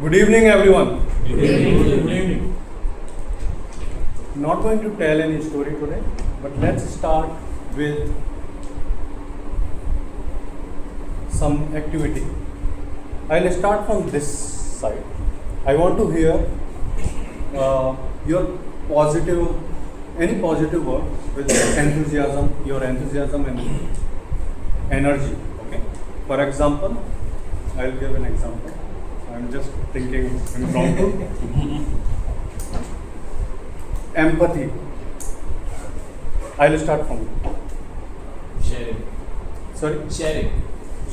Good evening, everyone. Good evening. Good evening. Not going to tell any story today, but let's start with some activity. I'll start from this side. I want to hear your any positive word with enthusiasm, your enthusiasm and energy. Okay. For example, I'll give an example. I'm just thinking impromptu. Empathy. I'll start from you. Sharing. Sorry? Sharing.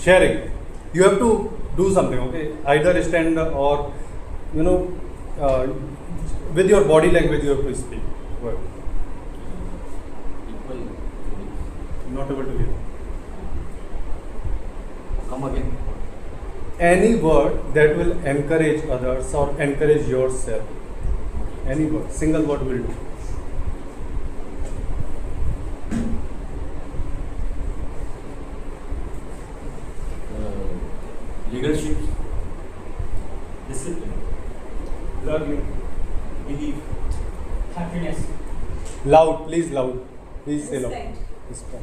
Sharing. You have to do something, okay? Either stand or, with your body language you have to speak. Word. Equal. Not able to hear. Come again. Any word that will encourage others or encourage yourself. Any word. Single word will do. Leadership. Discipline. Learning. Belief. Happiness. Loud, please loud. Please say loud. Respect. Respect.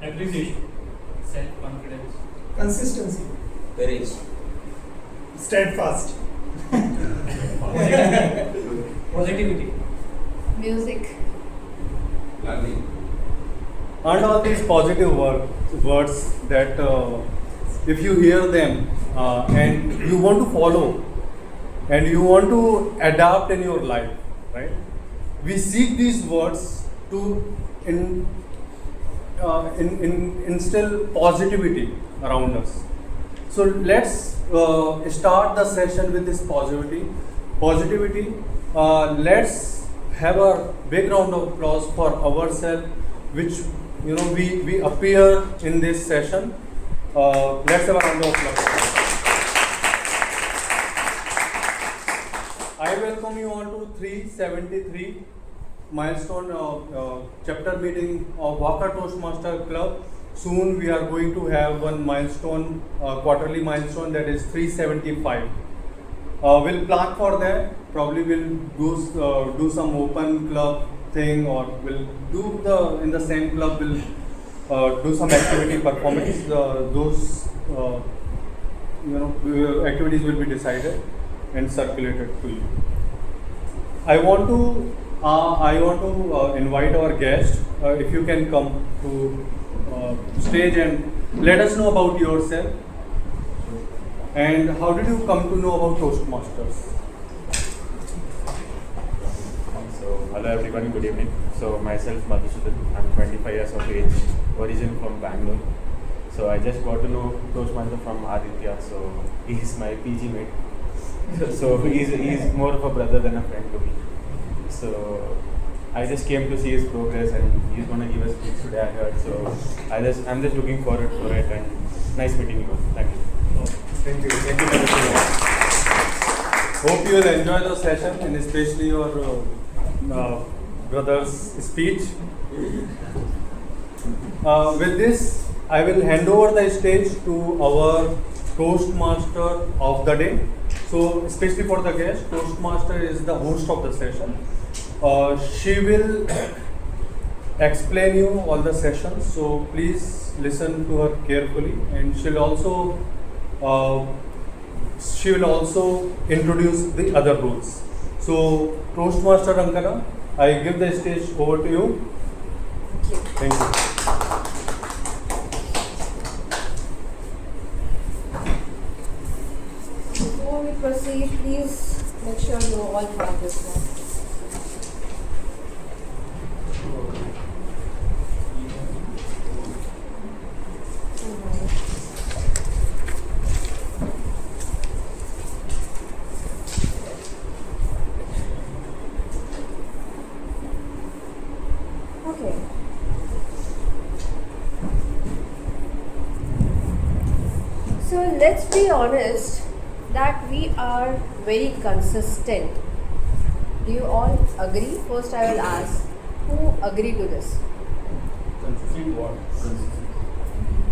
Appreciation. Self-confidence. Consistency, Courage. steadfast, Positivity. Music. Learning. And all these positive words that if you hear them and you want to follow and you want to adapt in your life, right? We seek these words to instill positivity around us. So let's start the session with this positivity. Let's have a big round of applause for ourselves, which we appear in this session. Let's have a round of applause. I welcome you all to 373 milestone chapter meeting of Walker Toastmaster Club. Soon we are going to have one milestone, quarterly milestone, that is 375. We'll plan for that. Probably we'll do some open club thing, or we'll do in the same club we'll do some activity performance. Those activities will be decided and circulated to you. I want to invite our guest. If you can come to stage and let us know about yourself and how did you come to know about Toastmasters? So, hello everyone, good evening. So, myself Madhusudan, I'm 25 years of age, origin from Bangalore. So, I just got to know Toastmaster from Aditya, so he's my PG mate. So, he's more of a brother than a friend to me. So, I just came to see his progress and he's going to give us speech today, I heard. So, I'm just looking forward to it and nice meeting you. Thank you. Thank you. Thank you very much. Hope you will enjoy the session and especially your brother's speech. With this, I will hand over the stage to our Toastmaster of the day. So, especially for the guest, Toastmaster is the host of the session. She will explain you all the sessions, so please listen to her carefully, and she will also introduce the other rules. So, Toastmaster Ankara, I give the stage over to you. Thank you. Before we proceed, please make sure you all have this one. Okay. So let's be honest that we are very consistent. Do you all agree? First I will ask, who agree to this? Consistent what?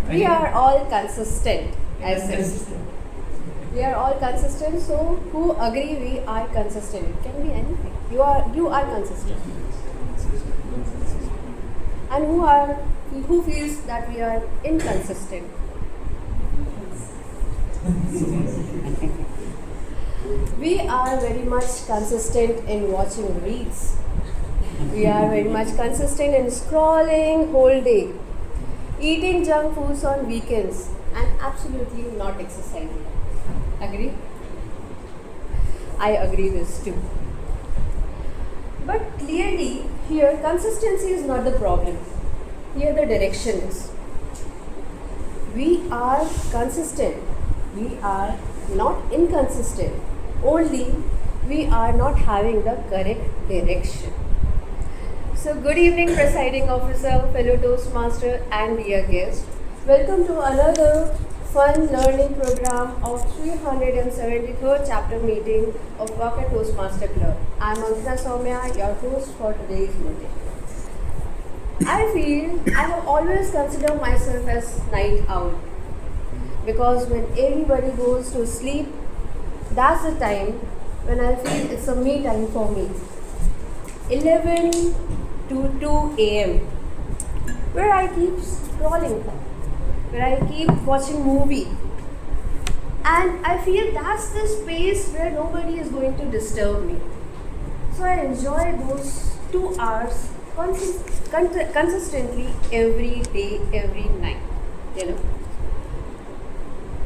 We are all consistent as in. We are all consistent, so who agree we are consistent? It can be anything. You are consistent. And who feels that we are inconsistent? We are very much consistent in watching reels. We are very much consistent in scrolling whole day, eating junk foods on weekends, and absolutely not exercising. Agree? I agree this too. But clearly, here consistency is not the problem. Here the direction is. We are consistent. We are not inconsistent. Only we are not having the correct direction. So good evening, presiding officer, fellow Toastmaster and dear guest. Welcome to another fun learning program of 373rd chapter meeting of Waka Toastmaster Club. I am Ankita Soumya, your host for today's meeting. I have always considered myself as night owl because when everybody goes to sleep, that's the time when I feel it's a me time for me. 11 to 2 a.m. where I keep scrolling, where I keep watching movie, and I feel that's the space where nobody is going to disturb me. So I enjoy those 2 hours consistently every day, every night,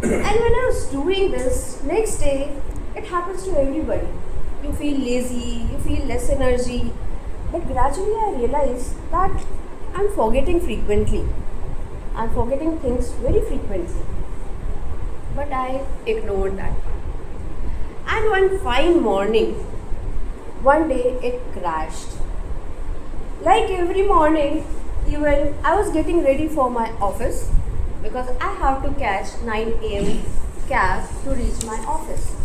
And when I was doing this, next day, it happens to everybody. You feel lazy, you feel less energy, but gradually I realized that I'm forgetting frequently. I'm forgetting things very frequently. But I ignored that. And one fine morning, one day it crashed. Like every morning, even I was getting ready for my office because I have to catch 9 a.m. cab to reach my office.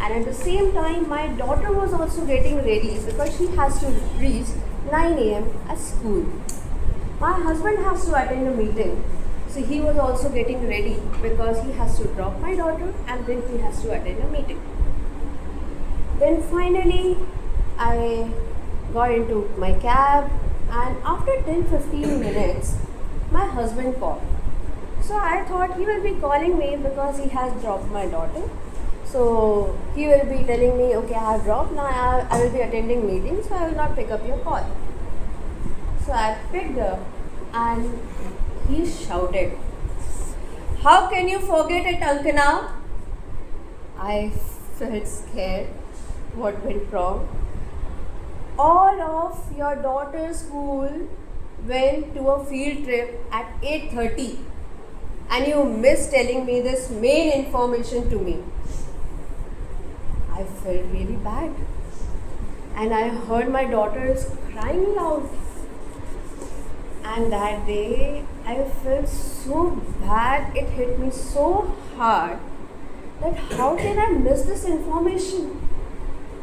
And at the same time, my daughter was also getting ready because she has to reach 9 a.m. at school. My husband has to attend a meeting, so he was also getting ready because he has to drop my daughter and then he has to attend a meeting. Then finally, I got into my cab, and after 10-15 minutes, my husband called. So I thought he will be calling me because he has dropped my daughter. So he will be telling me, okay, I have dropped, now I will be attending meetings, so I will not pick up your call. So I picked up and he shouted, "How can you forget it, Ankana?" I felt scared. What went wrong? All of your daughter's school went to a field trip at 8:30 and you missed telling me this main information to me. I felt really bad and I heard my daughter is crying loud. And that day I felt so bad, it hit me so hard that how can I miss this information?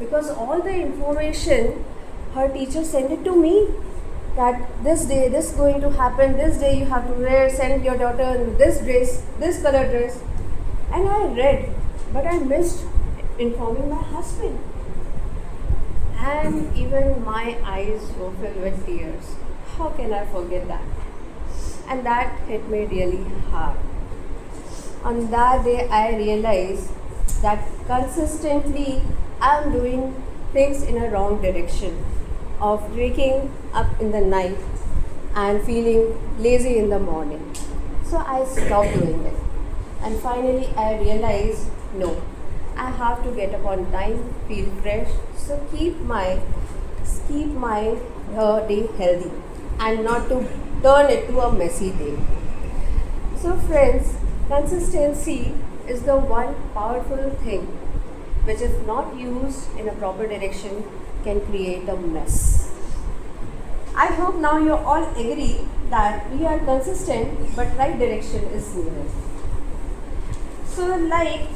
Because all the information, her teacher sent it to me that this day this is going to happen, this day you have to send your daughter in this dress, this color dress. And I read, but I missed informing my husband. And even my eyes were filled with tears. How can I forget that? And that hit me really hard. On that day I realized that consistently I am doing things in a wrong direction of waking up in the night and feeling lazy in the morning. So I stopped doing it. And finally I realized, no, I have to get up on time, feel fresh, so keep my day healthy and not to turn it to a messy day. So friends, consistency is the one powerful thing which if not used in a proper direction can create a mess. I hope now you all agree that we are consistent but right direction is needed. So like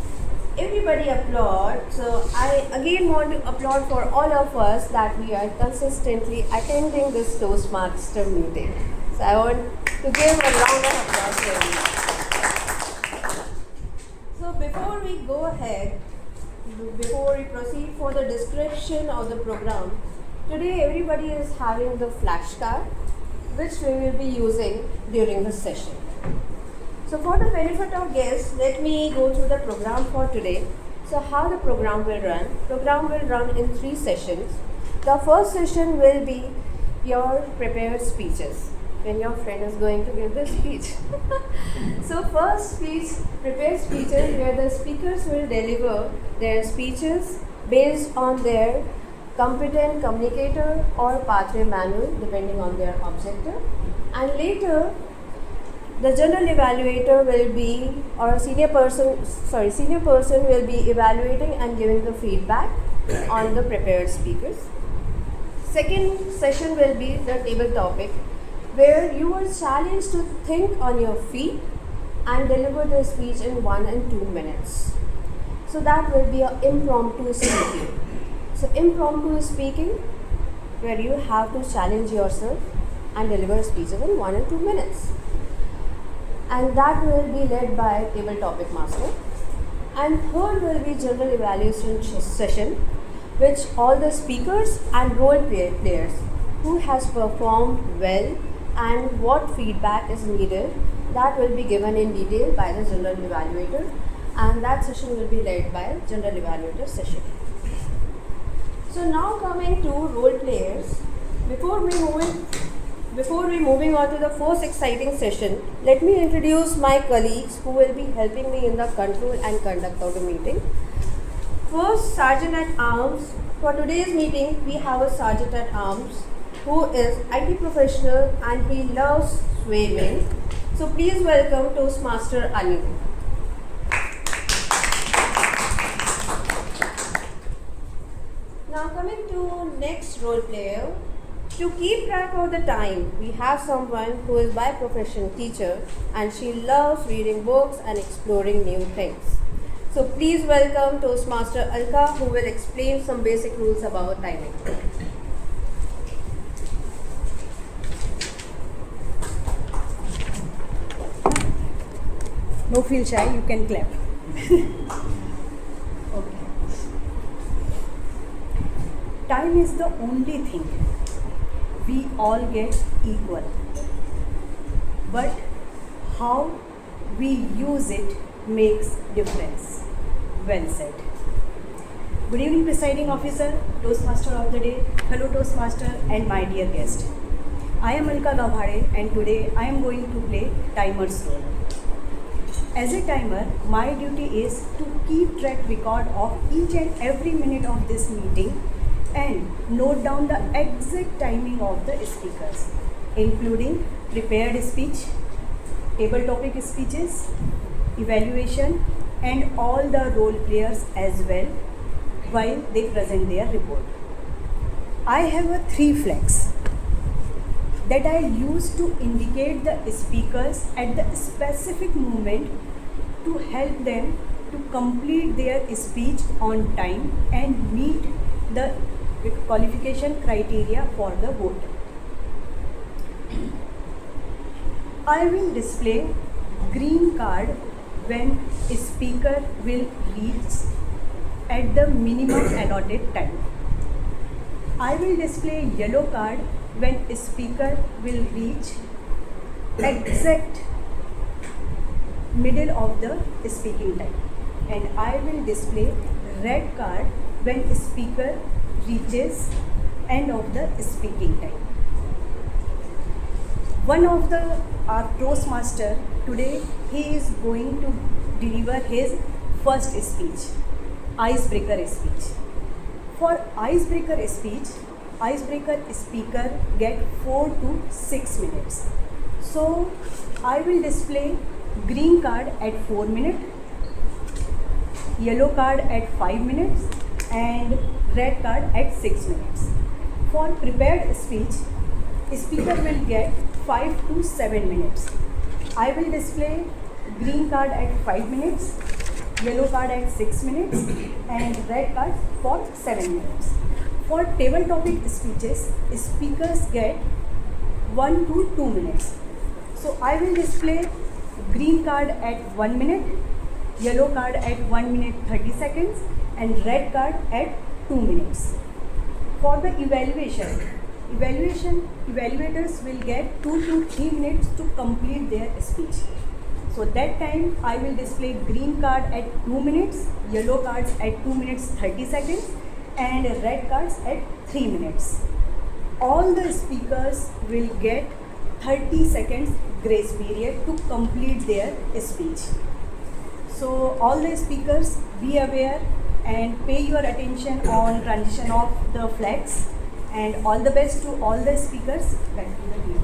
everybody applaud. So I again want to applaud for all of us that we are consistently attending this Toastmaster meeting. So I want to give a round of applause to everyone. So before we we go ahead, before we proceed for the description of the program, today everybody is having the flashcard which we will be using during the session. So for the benefit of guests, let me go through the program for today. So how the program will run? Program will run in 3 sessions. The first session will be your prepared speeches, when your friend is going to give the speech. So first speech, prepared speeches, where the speakers will deliver their speeches based on their competent communicator or pathway manual depending on their objective. And later, the general evaluator will be, or senior person will be evaluating and giving the feedback on the prepared speakers. Second session will be the table topic, where you are challenged to think on your feet and deliver the speech in 1 and 2 minutes. So that will be an impromptu speaking. So impromptu speaking, where you have to challenge yourself and deliver speeches in 1 and 2 minutes. And that will be led by table topic master. And third will be general evaluation session, which all the speakers and role players who has performed well and what feedback is needed, that will be given in detail by the general evaluator, and that session will be led by general evaluator session. So now coming to role players, before we moving on to the first exciting session, let me introduce my colleagues who will be helping me in the control and conduct of the meeting. First, Sergeant at Arms. For today's meeting, we have a Sergeant at Arms who is IT professional and he loves swimming. So please welcome Toastmaster Anil. Now coming to next role player. To keep track of the time, we have someone who is by profession teacher and she loves reading books and exploring new things. So please welcome Toastmaster Alka, who will explain some basic rules about timing. No feel shy, you can clap. Okay. Time is the only thing we all get equal. But how we use it makes difference. Well said. Good evening, presiding officer, Toastmaster of the day, fellow Toastmaster and my dear guest. I am Alka Gavhade and today I am going to play timer's role. As a timer, my duty is to keep track record of each and every minute of this meeting and note down the exact timing of the speakers, including prepared speech, table topic speeches, evaluation and all the role players as well while they present their report. I have 3 flags that I use to indicate the speakers at the specific moment to help them to complete their speech on time and meet the qualification criteria for the vote. I will display green card when a speaker will reach at the minimum allotted time. I will display yellow card when a speaker will reach exact middle of the speaking time, and I will display red card when a speaker reaches end of the speaking time. One of our Toastmaster today, he is going to deliver his first speech, icebreaker speech. For icebreaker speech, icebreaker speaker get 4 to 6 minutes. So I will display green card at 4 minutes, yellow card at 5 minutes and red card at 6 minutes. For prepared speech, speaker will get 5 to 7 minutes. I will display green card at 5 minutes, yellow card at 6 minutes and red card for 7 minutes. For table topic speeches, speakers get 1 to 2 minutes. So I will display green card at 1 minute, yellow card at 1 minute 30 seconds, and red card at 2 minutes. For the evaluators will get 2 to 3 minutes to complete their speech. So that time I will display green card at 2 minutes, yellow cards at 2 minutes 30 seconds, and red cards at 3 minutes. All the speakers will get 30 seconds grace period to complete their speech. So all the speakers, be aware and pay your attention on transition of the flags, and all the best to all the speakers. Back to the team.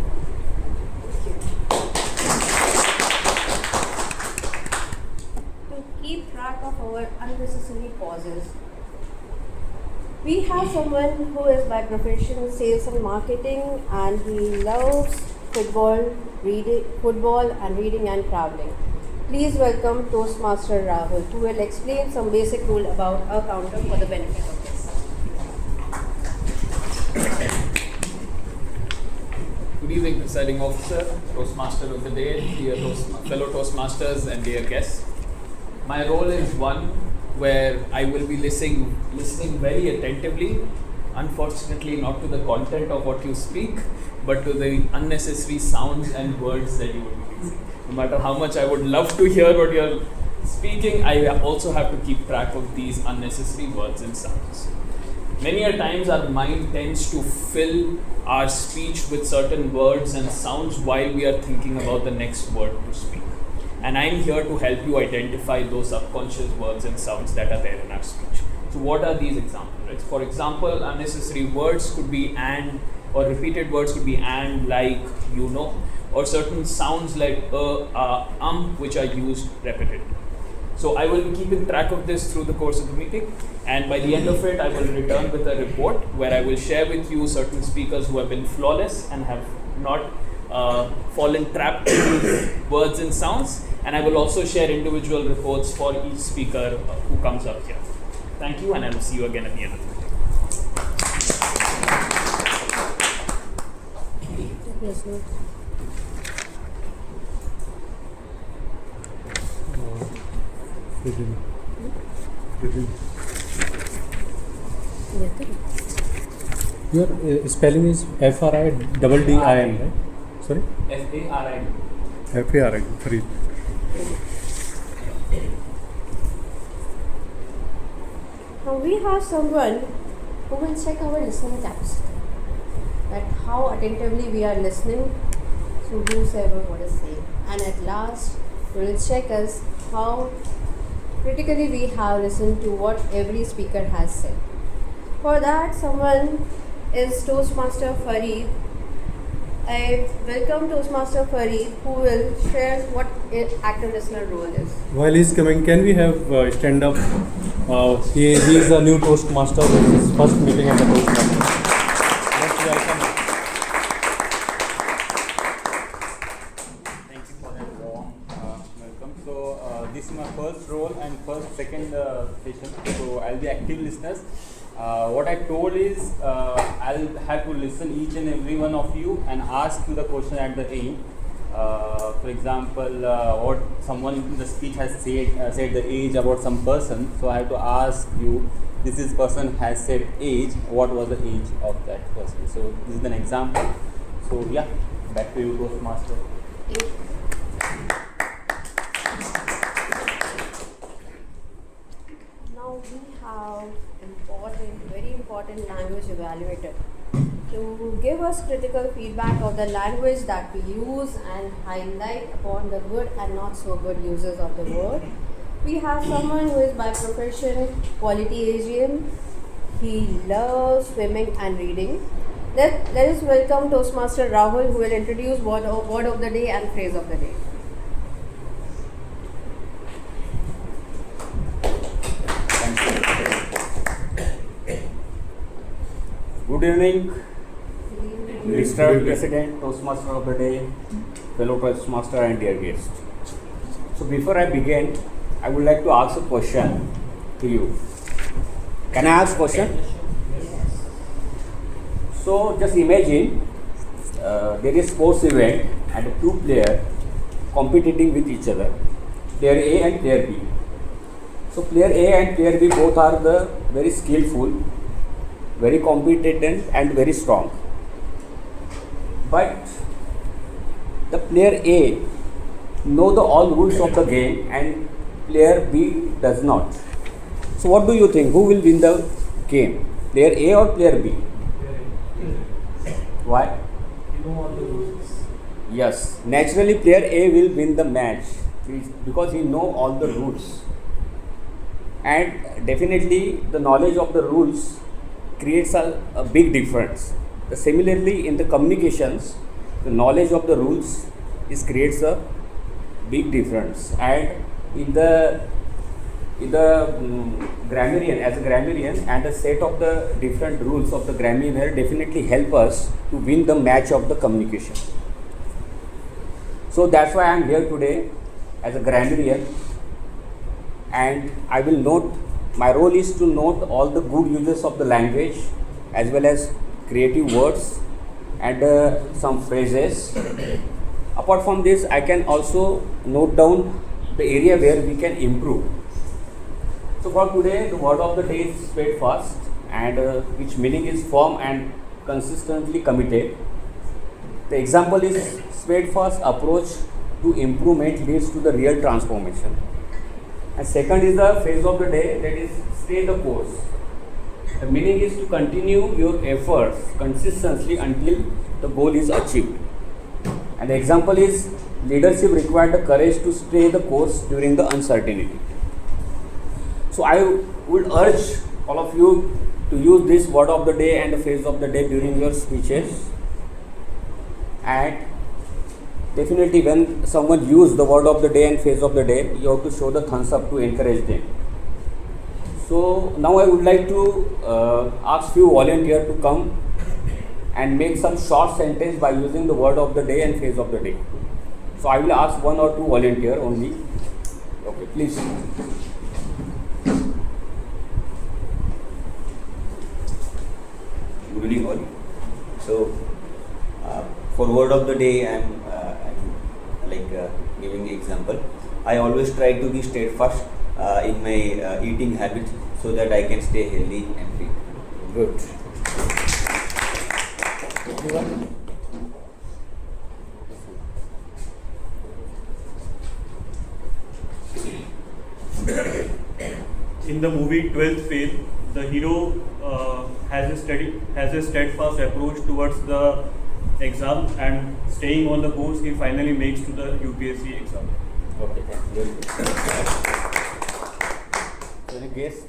To keep track of our unnecessary pauses, we have someone who is by profession sales and marketing, and he loves football and reading and traveling. Please welcome Toastmaster Rahul, who will explain some basic rule about a counter for the benefit of guests. Good evening, Presiding Officer, Toastmaster of the Day, dear fellow Toastmasters and dear guests. My role is one where I will be listening very attentively, unfortunately not to the content of what you speak, but to the unnecessary sounds and words that you will be using. No matter how much I would love to hear what you're speaking, I also have to keep track of these unnecessary words and sounds. Many a times our mind tends to fill our speech with certain words and sounds while we are thinking about the next word to speak. And I'm here to help you identify those subconscious words and sounds that are there in our speech. So what are these examples? Right? For example, unnecessary words could be and, or repeated words could be and, like, you know, or certain sounds like which are used repeatedly. So I will be keeping track of this through the course of the meeting, and by the end of it I will return with a report where I will share with you certain speakers who have been flawless and have not fallen trapped in these words and sounds, and I will also share individual reports for each speaker who comes up here. Thank you, and I will see you again at the end of the meeting. Yes, no. Your spelling is FRIDDIN, right? Sorry? FARI. FARI, Farid. Now we have someone who will check our listening caps, that how attentively we are listening to whosoever what is saying, and at last we will check us how critically we have listened to what every speaker has said. For that, someone is Toastmaster Farid. I welcome Toastmaster Farid, who will share what active listener role is. While he's coming, can we have stand up? He is a new Toastmaster. This is his first meeting as a Toastmaster. Let's welcome. Thank you for that warm welcome. So this is my first role and second session. So I'll be active listeners. What I told is I'll have to listen each and every one of you and ask you the question at the end. For example, what someone in the speech has said the age about some person. So I have to ask you, this person has said age. What was the age of that person? So this is an example. So yeah, back to you, Toastmaster. Now we have very important language evaluator to give us critical feedback of the language that we use and highlight upon the good and not so good uses of the word. We have someone who is by profession quality Asian. He loves swimming and reading. Let us welcome Toastmaster Rahul, who will introduce word of the day and phrase of the day. Good evening, Mr. President, Toastmaster of the Day, fellow Toastmaster and dear guests. So before I begin, I would like to ask a question to you. Can I ask a question? So just imagine there is sports event and two players competing with each other, player A and player B. So player A and player B both are the very skillful, very competent and very strong. But the player A know the all rules of the game and player B does not. So what do you think? Who will win the game? Player A or player B? Why? You know all the rules. Yes, naturally player A will win the match because he know all the rules. And definitely the knowledge of the rules creates a big difference. Similarly in the communications, the knowledge of the rules creates a big difference. And in the grammarian, as a grammarian, and the set of the different rules of the grammarian definitely help us to win the match of the communication. So that's why I am here today as a grammarian, and I will note, my role is to note all the good uses of the language as well as creative words and some phrases. Apart from this, I can also note down the area where we can improve. So for today, the word of the day is steadfast, and which meaning is firm and consistently committed. The example is steadfast approach to improvement leads to the real transformation. And second is the phrase of the day, that is stay the course. The meaning is to continue your efforts consistently until the goal is achieved. And the example is leadership required the courage to stay the course during the uncertainty. So I would urge all of you to use this word of the day and the phrase of the day during your speeches. And definitely when someone use the word of the day and phrase of the day, you have to show the thumbs up to encourage them. So now I would like to ask few volunteers to come and make some short sentence by using the word of the day and phrase of the day. So I will ask one or two volunteers only. Okay, please. Good evening all. So for word of the day, I'm giving the example. I always try to be steadfast in my eating habits so that I can stay healthy and fit. Good. In the movie 12th Fail, the hero has a steadfast approach towards the exam, and staying on the course, he finally makes to the UPSC exam. Okay, very good. Any guest?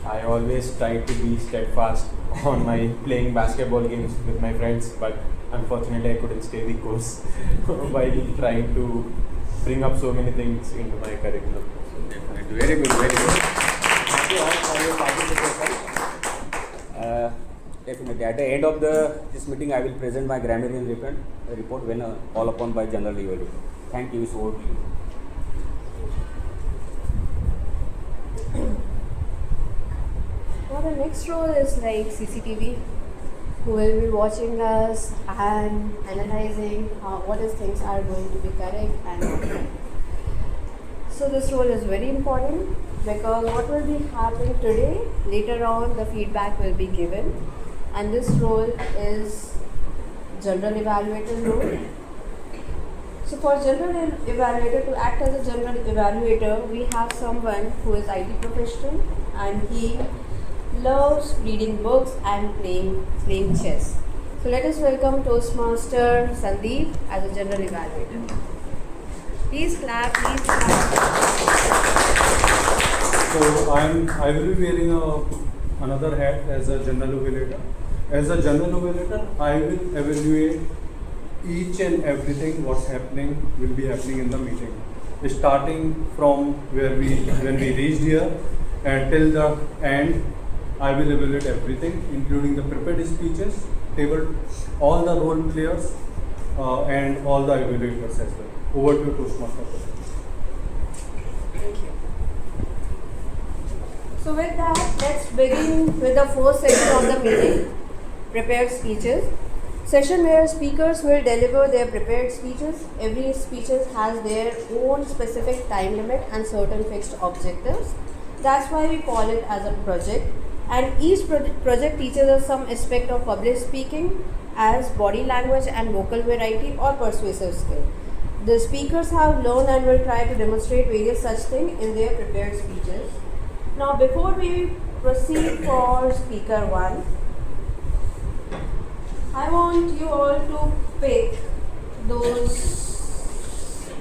I always try to be steadfast on my playing basketball games with my friends, but unfortunately I couldn't stay the course while trying to bring up so many things into my curriculum. Definitely. Very good, very good. Thank you all for your participation. Definitely. At the end of this meeting, I will present my grammarian report when called upon by general evaluator. Thank you so much. Now the next role is like CCTV, who will be watching us and analyzing what is things are going to be correct and not correct. So this role is very important because what will be happening today, later on the feedback will be given, and this role is general evaluator role. So for general evaluator to act as a general evaluator, we have someone who is IT professional and he loves reading books and playing chess. So let us welcome Toastmaster Sandeep as a general evaluator. Please clap, please clap. So I will be wearing another hat as a general evaluator. As a general evaluator, I will evaluate each and everything what's will be happening in the meeting, starting from when we reached here and till the end. I will evaluate everything, including the prepared speeches, all the role players, and all the evaluators as well. Over to Toastmaster. Thank you. So with that, let's begin with the first section of the meeting, prepared speeches. Session where speakers will deliver their prepared speeches. Every speech has their own specific time limit and certain fixed objectives. That's why we call it as a project. And each project teaches us some aspect of public speaking as body language and vocal variety or persuasive skill. The speakers have learned and will try to demonstrate various such things in their prepared speeches. Now before we proceed for speaker 1, I want you all to pick those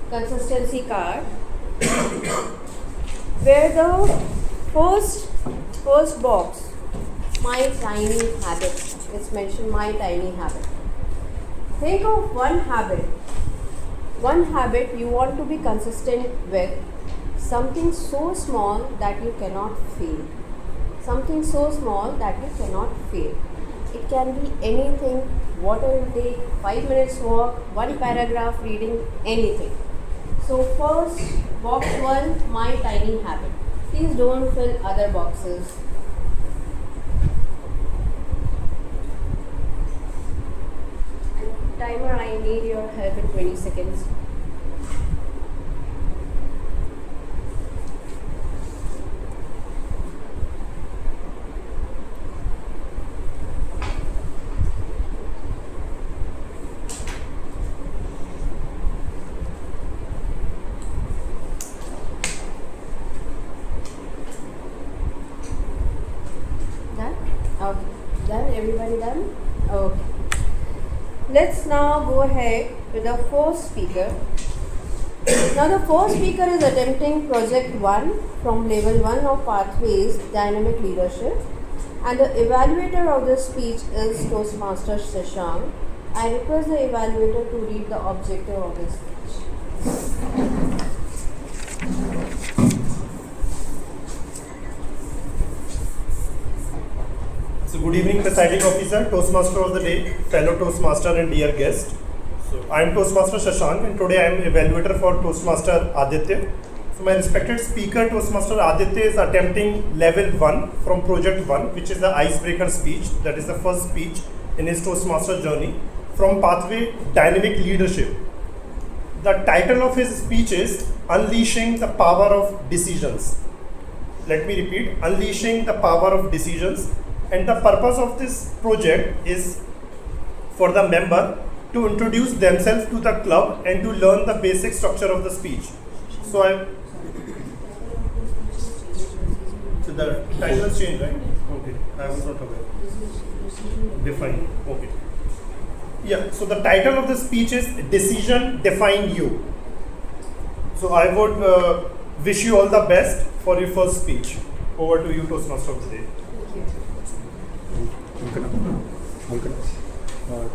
consistency card where the first box, my tiny habit, it's mentioned my tiny habit. Think of one habit you want to be consistent with, something so small that you cannot fail. Something so small that you cannot fail. It can be anything, water intake, 5 minutes walk, one paragraph reading, anything. So first, box 1, my tiny habit. Please don't fill other boxes. Timer, I need your help in 20 seconds. Okay, done? Everybody done? Okay. Let's now go ahead with the first speaker. Now the first speaker is attempting project 1 from level 1 of Pathways Dynamic Leadership, and the evaluator of this speech is Toastmaster Shashank. I request the evaluator to read the objective of this speech. So good evening, presiding officer, Toastmaster of the day, fellow Toastmaster and dear guest. So I am Toastmaster Shashank and today I am evaluator for Toastmaster Aditya. So my respected speaker Toastmaster Aditya is attempting level 1 from project 1, which is the icebreaker speech. That is the first speech in his Toastmaster journey from Pathway Dynamic Leadership. The title of his speech is Unleashing the Power of Decisions. Let me repeat, Unleashing the Power of Decisions. And the purpose of this project is for the member to introduce themselves to the club and to learn the basic structure of the speech. So the title has changed, right? Okay, I was not aware. Define, okay. Yeah, so the title of the speech is Decision Define You. So I would wish you all the best for your first speech. Over to you, Toastmaster of the day.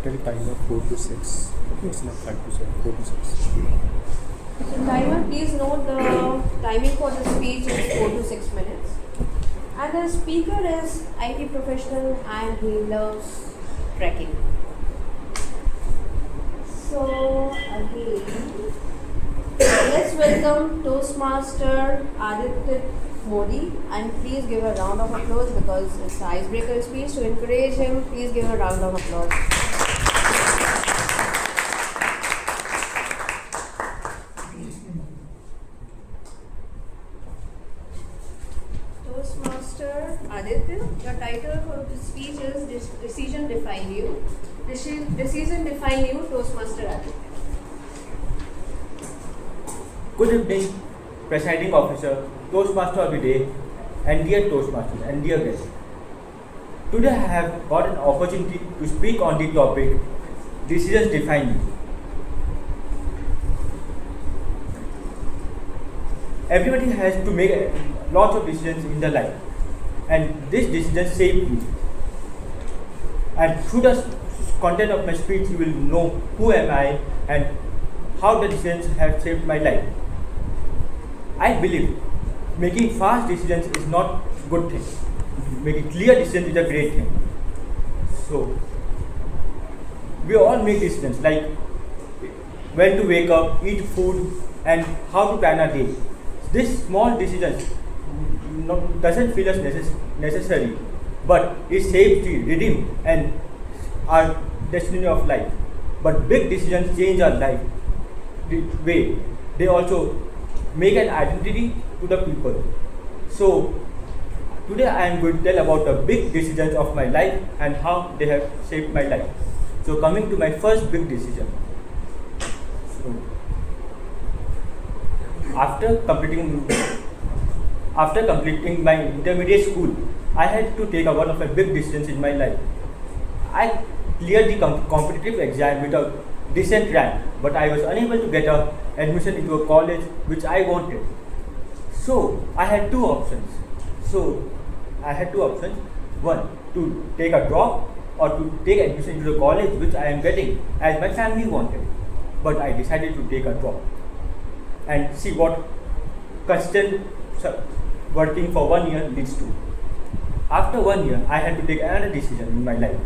Tell timer 4 to 6. It's not 5 to 7, 4 to 6. So timer, please note the timing for the speech is 4 to 6 minutes. And the speaker is IT professional and he loves trekking. So again, let's welcome Toastmaster Aditya Modi, and please give a round of applause because it's an icebreaker speech. To encourage him, please give a round of applause. Toastmaster Aditya, your title for the speech is Decision Define You. Decision Define You, Toastmaster Aditya. Good evening, presiding officer, Toastmaster of the day, and dear Toastmasters and dear guests. Today I have got an opportunity to speak on the topic Decisions Define You. Everybody has to make lots of decisions in their life, and this decision shaped me. And through the content of my speech, you will know who am I and how the decisions have shaped my life. I believe making fast decisions is not a good thing. Making clear decisions is a great thing. So, we all make decisions like when to wake up, eat food, and how to plan a day. These small decisions doesn't feel as necessary, but it shapes the rhythm and our destiny of life. But big decisions change our life the way they also make an identity to the people. So today I am going to tell about the big decisions of my life and how they have shaped my life. So coming to my first big decision. So after completing my intermediate school, I had to take one of my big decisions in my life. I cleared the competitive exam with a decent rank, but I was unable to get admission into a college which I wanted. So I had two options. One, to take a drop, or to take admission into the college which I am getting as my family wanted. But I decided to take a drop and see what constant working for 1 year leads to. After 1 year, I had to take another decision in my life.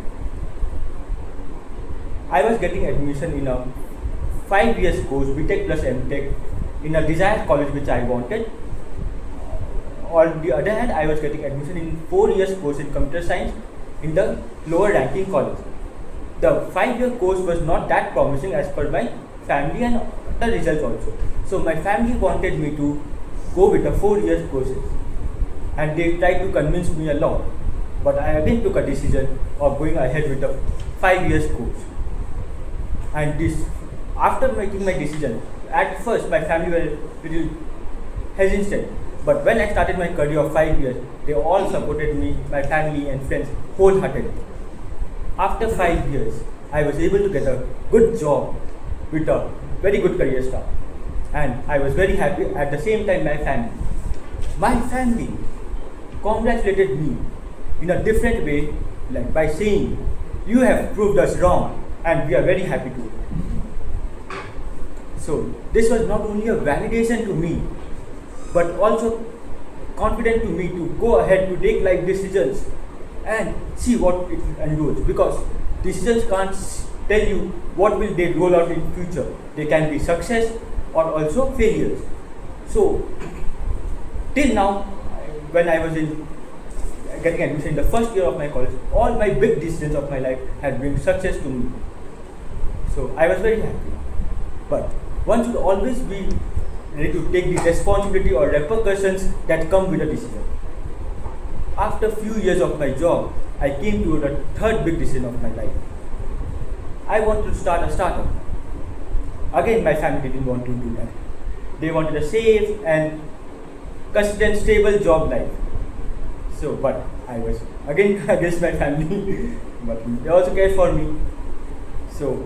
I was getting admission in a 5 years course, BTech plus MTech, in a desired college which I wanted. On the other hand, I was getting admission in 4 years course in computer science in the lower ranking college. The 5-year course was not that promising as per my family and the results also. So my family wanted me to go with the 4 years courses, and they tried to convince me a lot. But I again took a decision of going ahead with the 5 years course. And this, after making my decision, at first my family were little hesitant. But when I started my career of 5 years, they all supported me, my family and friends, wholeheartedly. After 5 years, I was able to get a good job with a very good career start. And I was very happy. At the same time, my family congratulated me in a different way, like by saying, "You have proved us wrong and we are very happy to." So this was not only a validation to me, but also confident to me to go ahead to take life decisions and see what it endures, because decisions can't tell you what will they roll out in future. They can be success or also failures. So till now, when I was getting admission in the first year of my college, all my big decisions of my life had been success to me. So I was very happy. But one should always be ready to take the responsibility or repercussions that come with a decision. After few years of my job, I came to the third big decision of my life. I wanted to start a startup. Again, my family didn't want to do that. They wanted a safe and consistent, stable job life. So, but I was again against my family, but they also cared for me. So,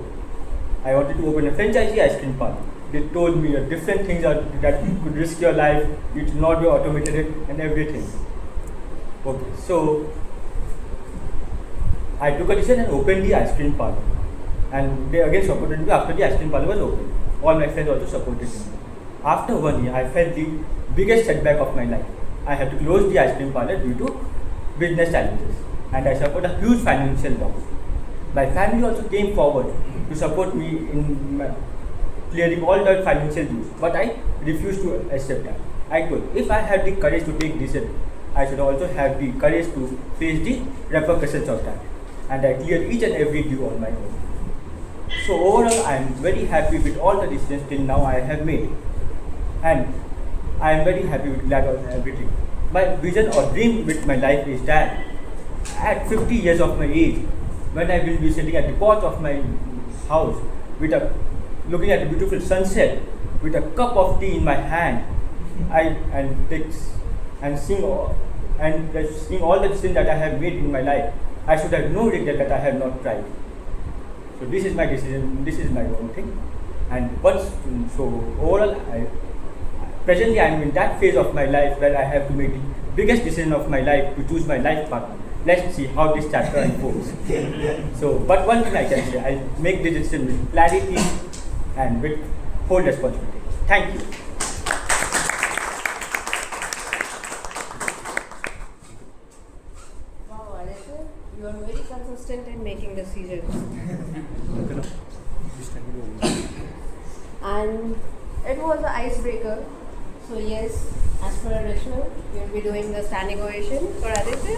I wanted to open a franchisee ice cream parlor. They told me different things that could risk your life, it will not be automated and everything. Okay, so I took a decision and opened the ice cream parlor. And they again supported me after the ice cream parlor was open. All my friends also supported me. After 1 year, I felt the biggest setback of my life. I had to close the ice cream parlor due to business challenges, and I suffered a huge financial loss. My family also came forward to support me in clearing all the financial dues, but I refused to accept that. I told, if I had the courage to take this, I should also have the courage to face the repercussions of that. And I cleared each and every due on my own. So overall, I am very happy with all the decisions till now I have made, and I am very happy with glad of everything. My vision or dream with my life is that at 50 years of my age, when I will be sitting at the porch of my house with looking at a beautiful sunset with a cup of tea in my hand, seeing all the decisions that I have made in my life, I should have no regret that I have not tried. So this is my decision. This is my own thing. And overall, presently I am in that phase of my life where I have to make the biggest decision of my life to choose my life partner. Let's see how this chapter unfolds. But one thing I can say, I make the decision with clarity and with full responsibility. Thank you. Wow, Aditya, you are very consistent in making decisions. And it was an icebreaker. So yes, as per a ritual, we will be doing the standing ovation for Aditya.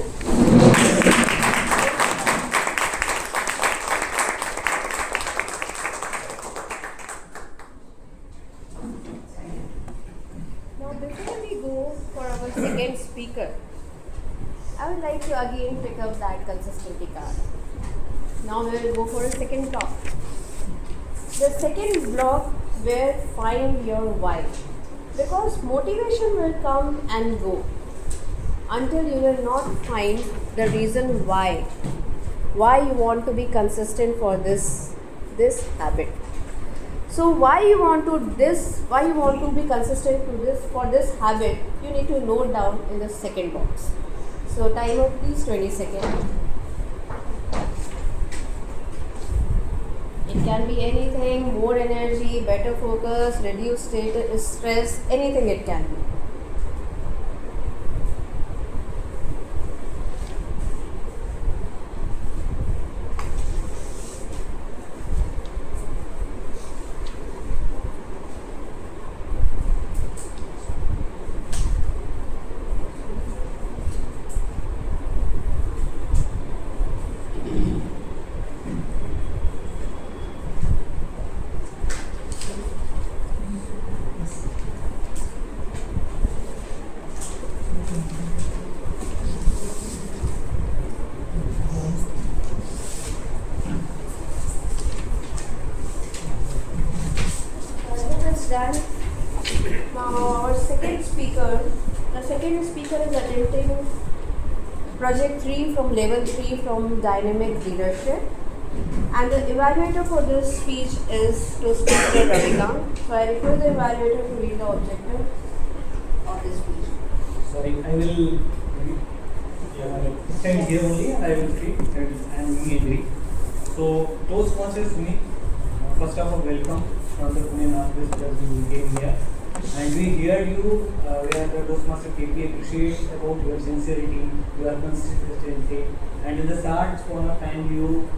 Now before we go for our second speaker, I would like to again pick up that consistency card. Now we will go for a second block. The second block where find your why. Because motivation will come and go until you will not find the reason why you want to be consistent for this habit. So why you want to be consistent to this for this habit, you need to note down in the second box. So timer please 20 seconds. It can be anything, more energy, better focus, reduce stress, anything it can be. Done. Now our second speaker, the second speaker is attending project 3 from level 3 from dynamic leadership, and the evaluator for this speech is to speaker Ravikant. So I request the evaluator to read the objective of this speech. Sorry, I will stand here only and I will read and I am being agree. So, Toastmasters meet. First of all, welcome from the Pune Northwest because you came here. And we heard you where the Toastmaster KP appreciates about your sincerity, your consistency, and in the short span of time you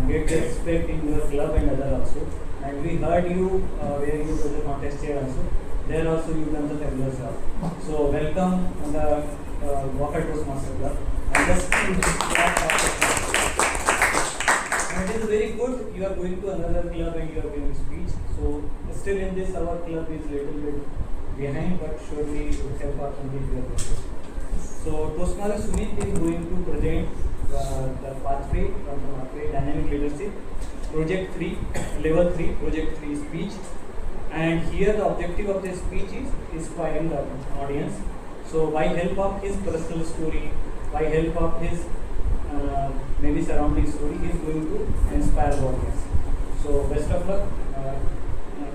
get the respect in your club and other also. And we heard you where you were the contest chair also. There also you done the fabulous job. So welcome on the Walker Toastmaster Club. And just and it is very good you are going to another club and you are giving speech. So still in this our club is little bit behind, but surely it will help us on this year. So Toastmaster Sumit is going to present the pathway from the pathway dynamic leadership, project 3, level 3, project 3 speech. And here the objective of the speech is inspiring the audience. So by help of his personal story, by help of his maybe surrounding story, he is going to inspire the audience. So best of luck,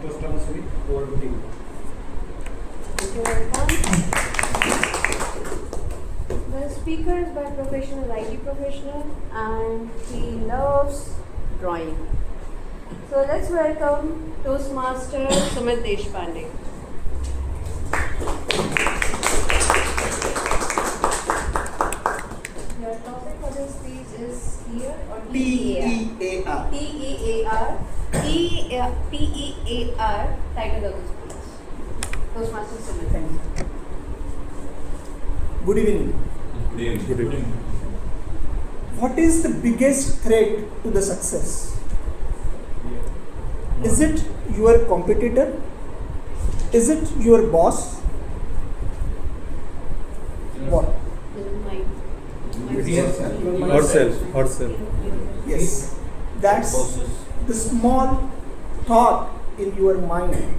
Toastmaster Sumit, over to you. Thank you, welcome. The speaker is by professional IT professional and he loves drawing. So let's welcome Toastmaster Sumit Deshpande. Your topic for this speech is here or T-E-A-R. T-E-A-R. T-E-A-R. Title of the speech. Toastmaster Sumit. Thank you. Good evening. Good evening. What is the biggest threat to the success? Is it your competitor? Is it your boss? What? Herself. Yes. That's the small thought in your mind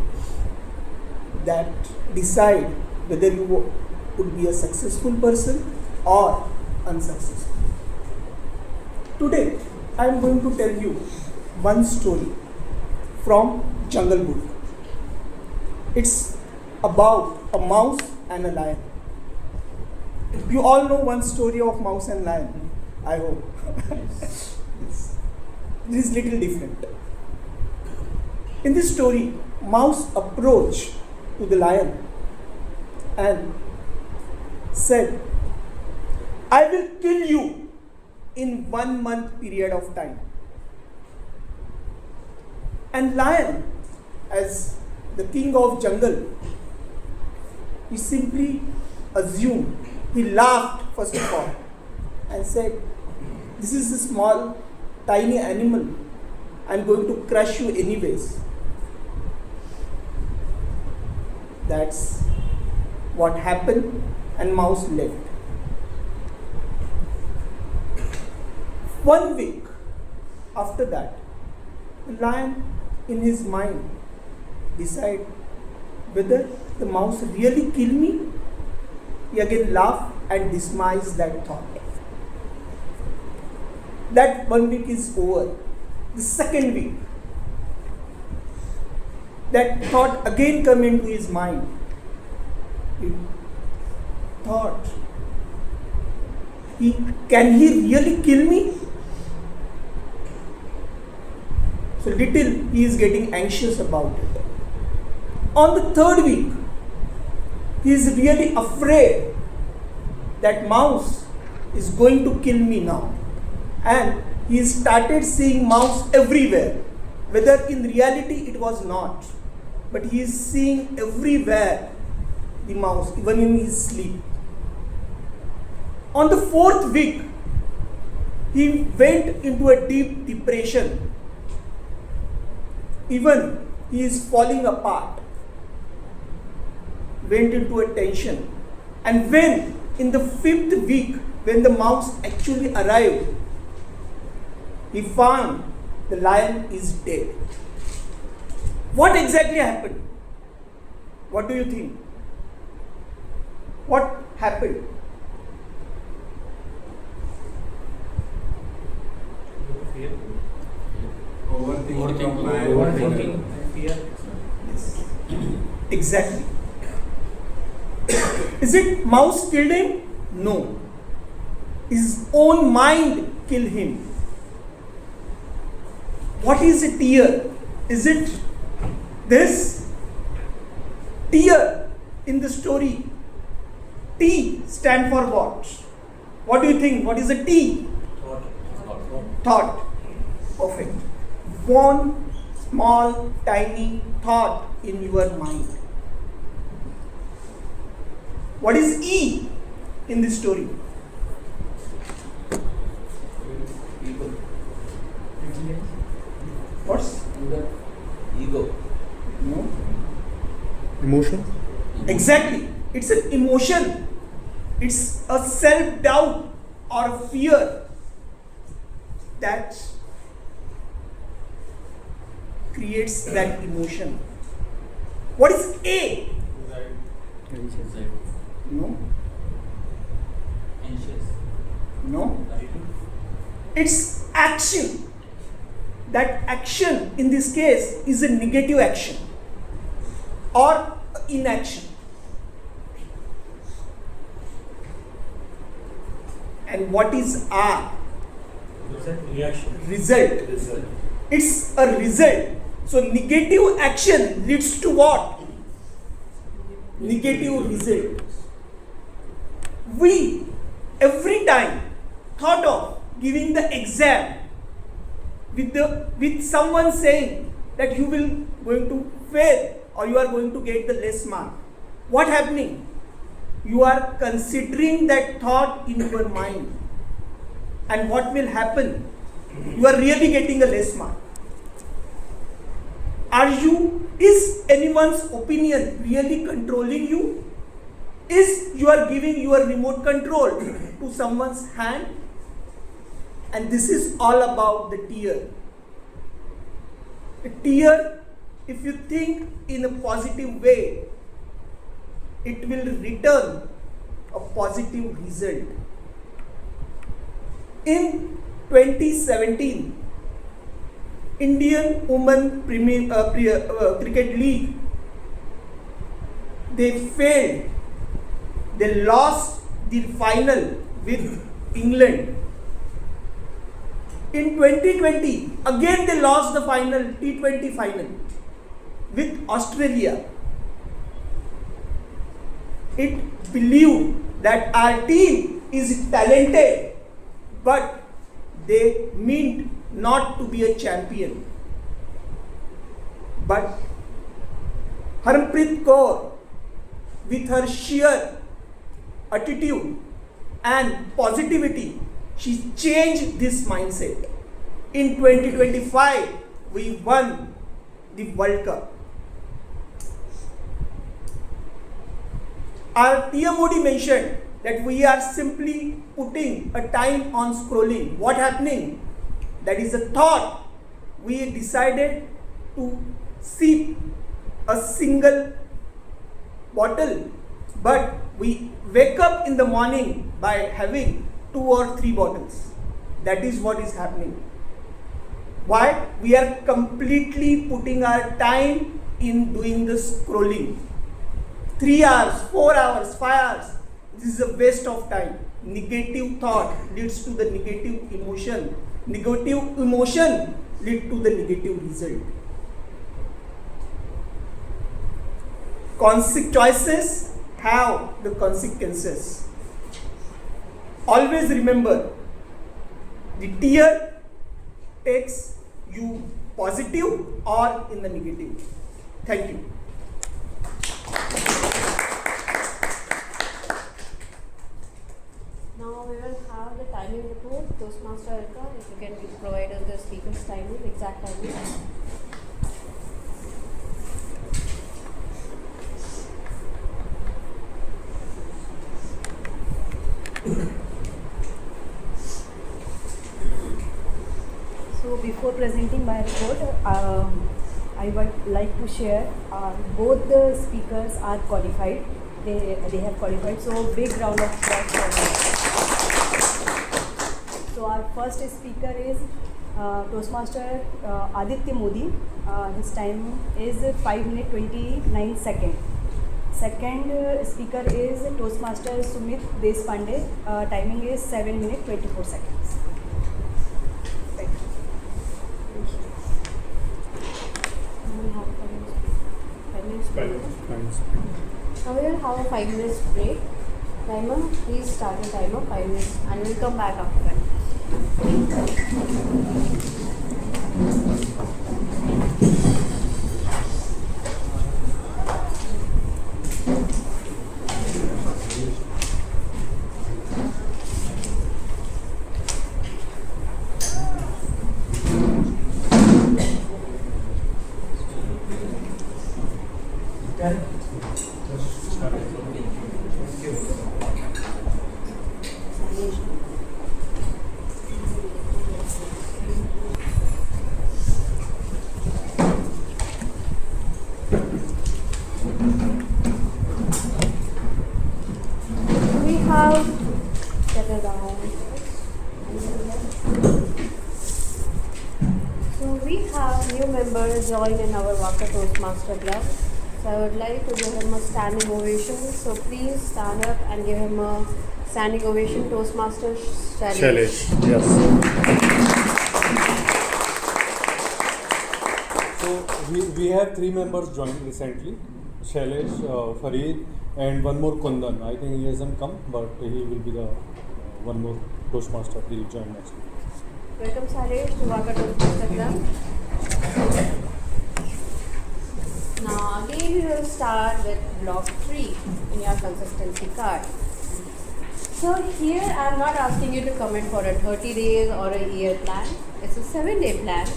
that decide whether you would be a successful person or unsuccessful. Today, I am going to tell you one story from Jungle Book. It's about a mouse and a lion. You all know one story of mouse and lion, I hope. Yes. This is little different. In this story, mouse approached to the lion and said, I will kill you in 1 month period of time. And lion, as the king of jungle, he simply assumed, he laughed first of all and said, "This is a small, tiny animal. I'm going to crush you anyways." That's what happened, and mouse left. 1 week after that, the lion in his mind decide whether the mouse really kill me. He again laugh and dismiss that thought. That 1 week is over. The second week, that thought again come into his mind. He thought, can he really kill me? So little he is getting anxious about it. On the third week, he is really afraid that mouse is going to kill me now. And he started seeing mouse everywhere. Whether in reality it was not. But he is seeing everywhere the mouse, even in his sleep. On the fourth week, he went into a deep depression. Even he is falling apart. Went into a tension. And when in the fifth week, when the mouse actually arrived, he found the lion is dead. What exactly happened? What do you think? What happened? Fear. Overthinking. And fear. Yes. Exactly. Is it mouse killed him? No. His own mind killed him. What is a tear? Is it this? Tear in the story. T stand for what? What do you think? What is a T? Thought. Perfect. One small, tiny thought in your mind. What is E in this story? What's Ego. no? Emotion? Exactly. It's an emotion. It's a self-doubt or fear that creates that emotion. What is A? No. No. It's action. That action in this case is a negative action or inaction. And what is R? Reaction. Result. It's a result. So negative action leads to what? Negative result. We every time thought of giving the exam with someone saying that you will going to fail or you are going to get the less mark. What happening? You are considering that thought in your mind. And what will happen? You are really getting a less mark. Is anyone's opinion really controlling you? Is you are giving your remote control to someone's hand? And this is all about the tear. A tear, if you think in a positive way, it will return a positive result. In 2017, Indian Women Cricket League, they failed. They lost the final with England. In 2020, again they lost the final, T20 final with Australia. It believed that our team is talented, but they meant not to be a champion. But Harmanpreet Kaur, with her sheer attitude and positivity, she changed this mindset. In 2025, we won the World Cup. Our TMOD mentioned that we are simply putting a time on scrolling. What happening? That is a thought. We decided to sip a single bottle, but we wake up in the morning by having 2 or 3 bottles. That is what is happening. Why? We are completely putting our time in doing the scrolling. 3 hours, 4 hours, 5 hours. This is a waste of time. Negative thought leads to the negative emotion. Negative emotion leads to the negative result. Choices have the consequences. Always remember, the tear takes you positive or in the negative. Thank you. Now we will have the timing report. Toastmaster Alka, if you can provide us the speaker's timing, exact timing. So before presenting my report, I would like to share both the speakers are qualified. They have qualified. So big round of applause for them. So our first speaker is Toastmaster Aditya Modi. His time is 5 minutes 29 seconds. Second speaker is Toastmaster Sumit Deshpande. Timing is 7 minutes 24 seconds. Right. Now we will have a 5 minutes break. Timer, please start the timer 5 minutes and we'll come back after that. Settle down. So we have new members join in our Waka Toastmaster Club. So I would like to give him a standing ovation. So please stand up and give him a standing ovation. Toastmaster Shailesh. Yes. So we have 3 members joined recently. Shailesh, Fareed, and one more Kundan. I think he hasn't come, but he will be the one more Toastmaster. He will join next week. Welcome Shailesh to Waka Toastmaster Club. Now again we will start with block 3 in your consistency card. So here I am not asking you to commit for a 30 days or a year plan. It's a 7-day plan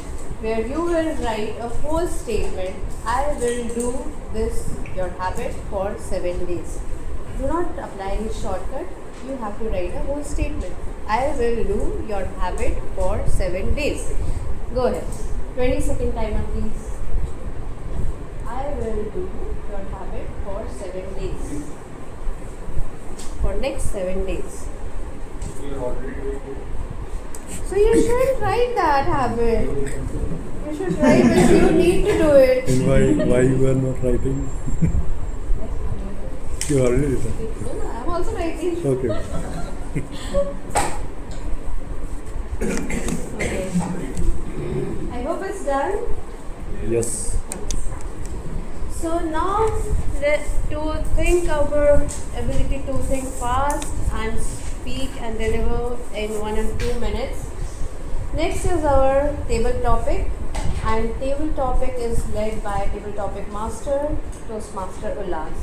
where you will write a whole statement. I will do this, your habit, for 7 days. Do not apply any shortcut. You have to write a whole statement. I will do your habit for 7 days. Go ahead. 20-second timer please. I will do your habit for 7 days. For next 7 days. So you should write that habit. You should write this. You need to do it. And why you are not writing? You already written. No, I'm also writing. Okay. Okay. I hope it's done. Yes. So now to think our ability to think fast and speak and deliver in 1 and 2 minutes. Next is our table topic, and table topic is led by table topic master Toastmaster Ullas.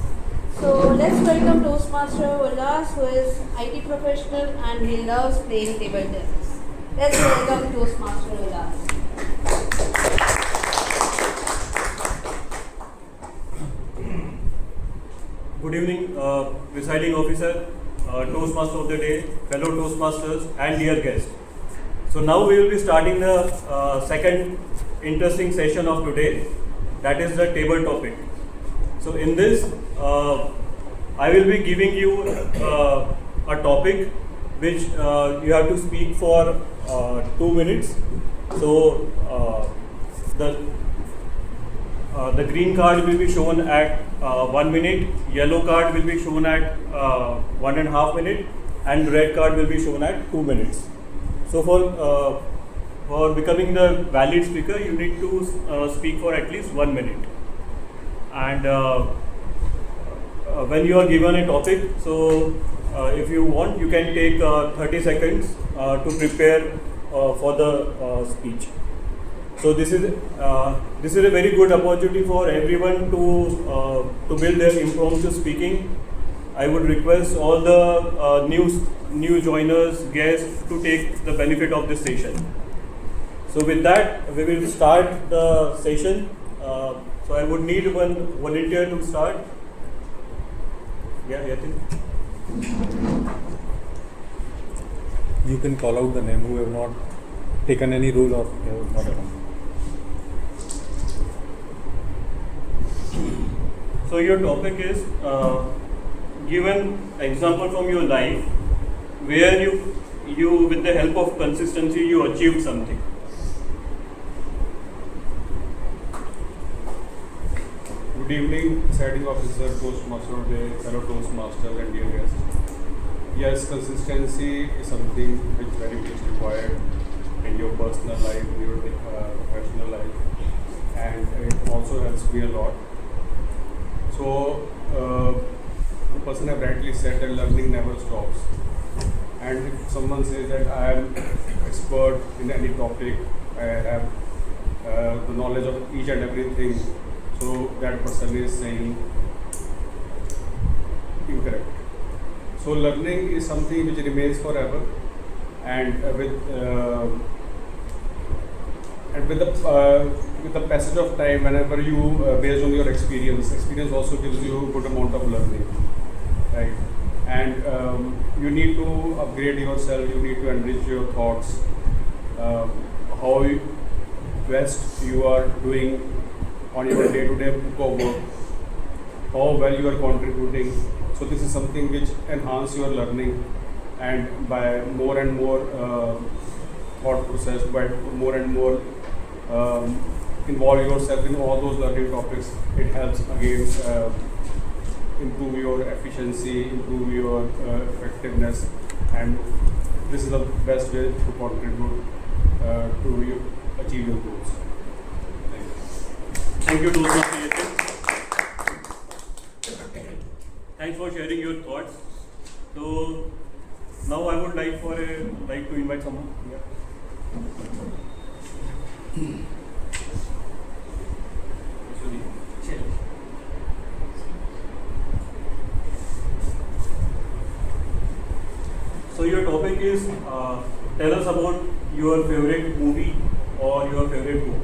So let's welcome Toastmaster Ullas, who is IT professional and he loves playing table tennis. Let's welcome Toastmaster Ullas. Good evening, presiding officer, Toastmaster of the day, fellow Toastmasters, and dear guests. So now we will be starting the second interesting session of today, that is the table topic. So in this, I will be giving you a topic which you have to speak for 2 minutes. So the green card will be shown at 1 minute, yellow card will be shown at 1.5 minutes, and red card will be shown at 2 minutes. So for becoming the valid speaker, you need to speak for at least 1 minute. And when you are given a topic, so if you want, you can take 30 seconds to prepare for the speech. So this is a very good opportunity for everyone to build their impromptu speaking. I would request all the new joiners, guests to take the benefit of this session. So with that, we will start the session. So I would need one volunteer to start. Yeah, Yatin. You can call out the name who have not taken any role or have not done. So your topic is give an example from your life where you with the help of consistency you achieved something. Good evening, presiding officer, Toastmaster of the day, fellow Toastmasters and dear guests. Yes, consistency is something which very much required in your personal life, in your professional life, and it also helps me a lot. So, the person have rightly said that learning never stops. And if someone says that I am expert in any topic, I have the knowledge of each and everything, so that person is saying incorrect. So learning is something which remains forever, and with the passage of time, whenever you based on your experience also gives you a good amount of learning, right? And you need to upgrade yourself, you need to enrich your thoughts, how best you are doing on your day-to-day book of work, how well you are contributing. So this is something which enhance your learning, and by more and more thought process, by more and more involve yourself in all those learning topics, it helps again improve your efficiency, improve your effectiveness, and this is the best way to contribute to achieve your goals. Thank you, Toastmaster. Thanks for sharing your thoughts. So now I would like to invite someone. Yeah. So your topic is tell us about your favorite movie or your favorite book.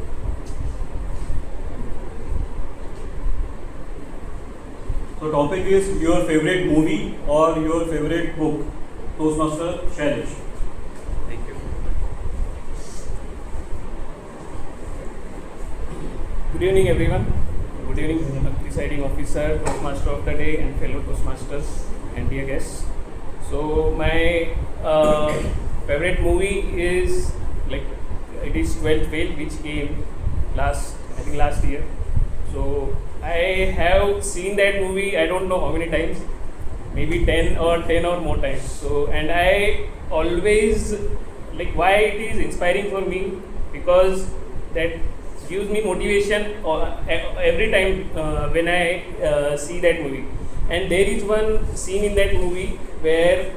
So topic is your favorite movie or your favorite book. Toastmaster Shailesh. Thank you. Good evening, everyone. Good evening, presiding officer, Toastmaster of the day, and fellow Toastmasters and dear guests. So my favorite movie is it is 12th Fail, which came last year. So I have seen that movie, I don't know how many times, maybe 10 or more times. So, and I always why it is inspiring for me, because that gives me motivation every time when I see that movie. And there is one scene in that movie where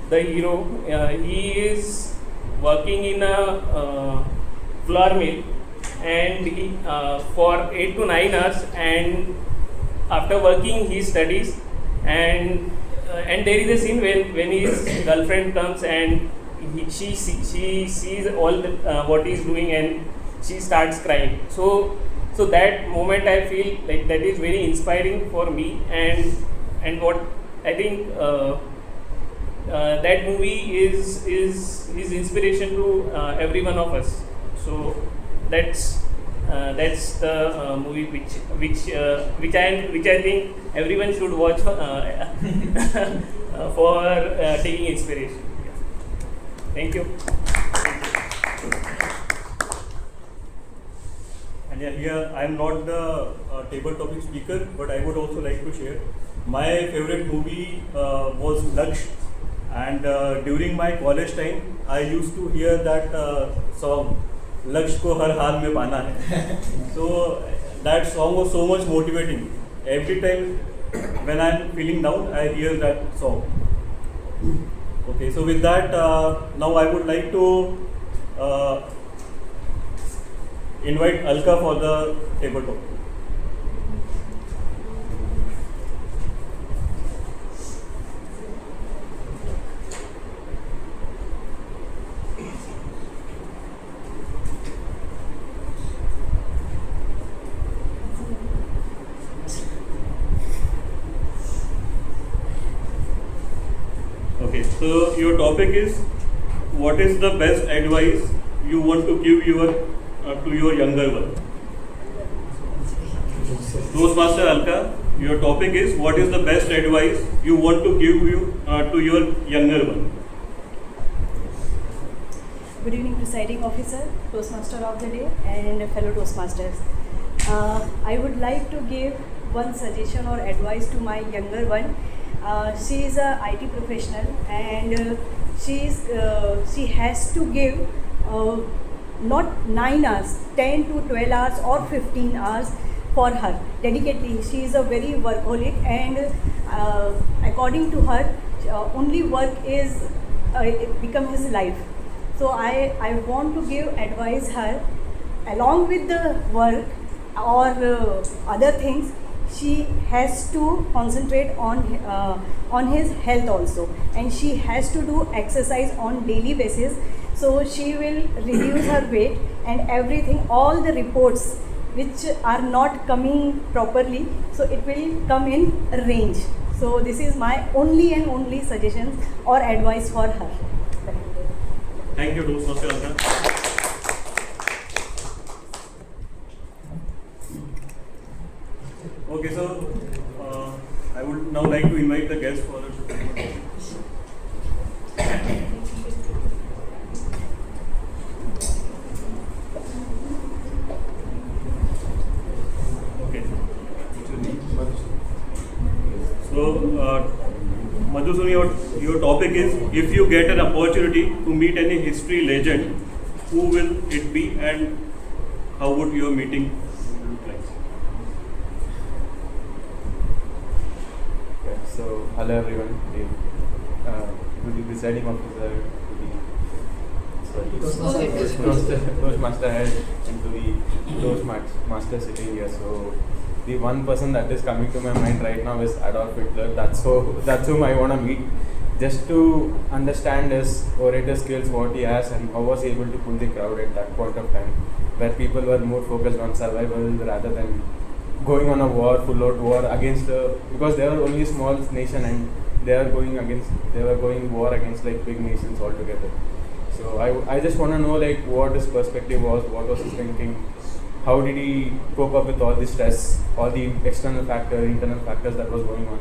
the hero he is working in a flour mill, and he, for 8 to 9 hours, and after working he studies, and there is a scene when his girlfriend comes and she sees all what he's doing, and she starts crying. So that moment I feel like that is very inspiring for me, and what I think that movie is inspiration to every one of us. So that's the movie which I think everyone should watch for taking inspiration. Thank you. And yeah, here I am not the table topic speaker, but I would also like to share. My favorite movie was Laksh, and during my college time, I used to hear that song, Laksh ko har haal mein paana hai. So that song was so much motivating. Every time when I am feeling down, I hear that song. Okay, so with that, now I would like to invite Alka for the table talk. Okay, so your topic is, what is the best advice you want to give to your younger one? Toastmaster Alka, your topic is, what is the best advice you want to give to your younger one? Good evening, presiding officer, Toastmaster of the day, and fellow Toastmasters. I would like to give one suggestion or advice to my younger one. She is a IT professional, and she has to give not 9 hours, 10 to 12 hours or 15 hours for her dedicatedly. She is a very workaholic, and according to her, only work is become his life. So I want to give advice her, along with the work or other things, she has to concentrate on his health also, and she has to do exercise on daily basis, so she will reduce her weight and everything, all the reports which are not coming properly, so it will come in range. So this is my only and only suggestions or advice for her. Thank you, Toastmaster Alka. Okay, so I would now like to invite the guest for the okay. So, Madhusuni, your topic is, if you get an opportunity to meet any history legend, who will it be and how would your meeting look like? So, hello everyone. To the presiding officer, Toastmaster head, and to the Toastmaster sitting here. So, the one person that is coming to my mind right now is Adolf Hitler. That's whom I want to meet, just to understand his orator skills, what he has, and how was he able to pull the crowd at that point of time, where people were more focused on survival rather than going on a war, full-out war against because they were only a small nation, and they were going war against like big nations altogether. So I just want to know like what his perspective was, what was his thinking, how did he cope up with all the stress, all the external factors, internal factors that was going on,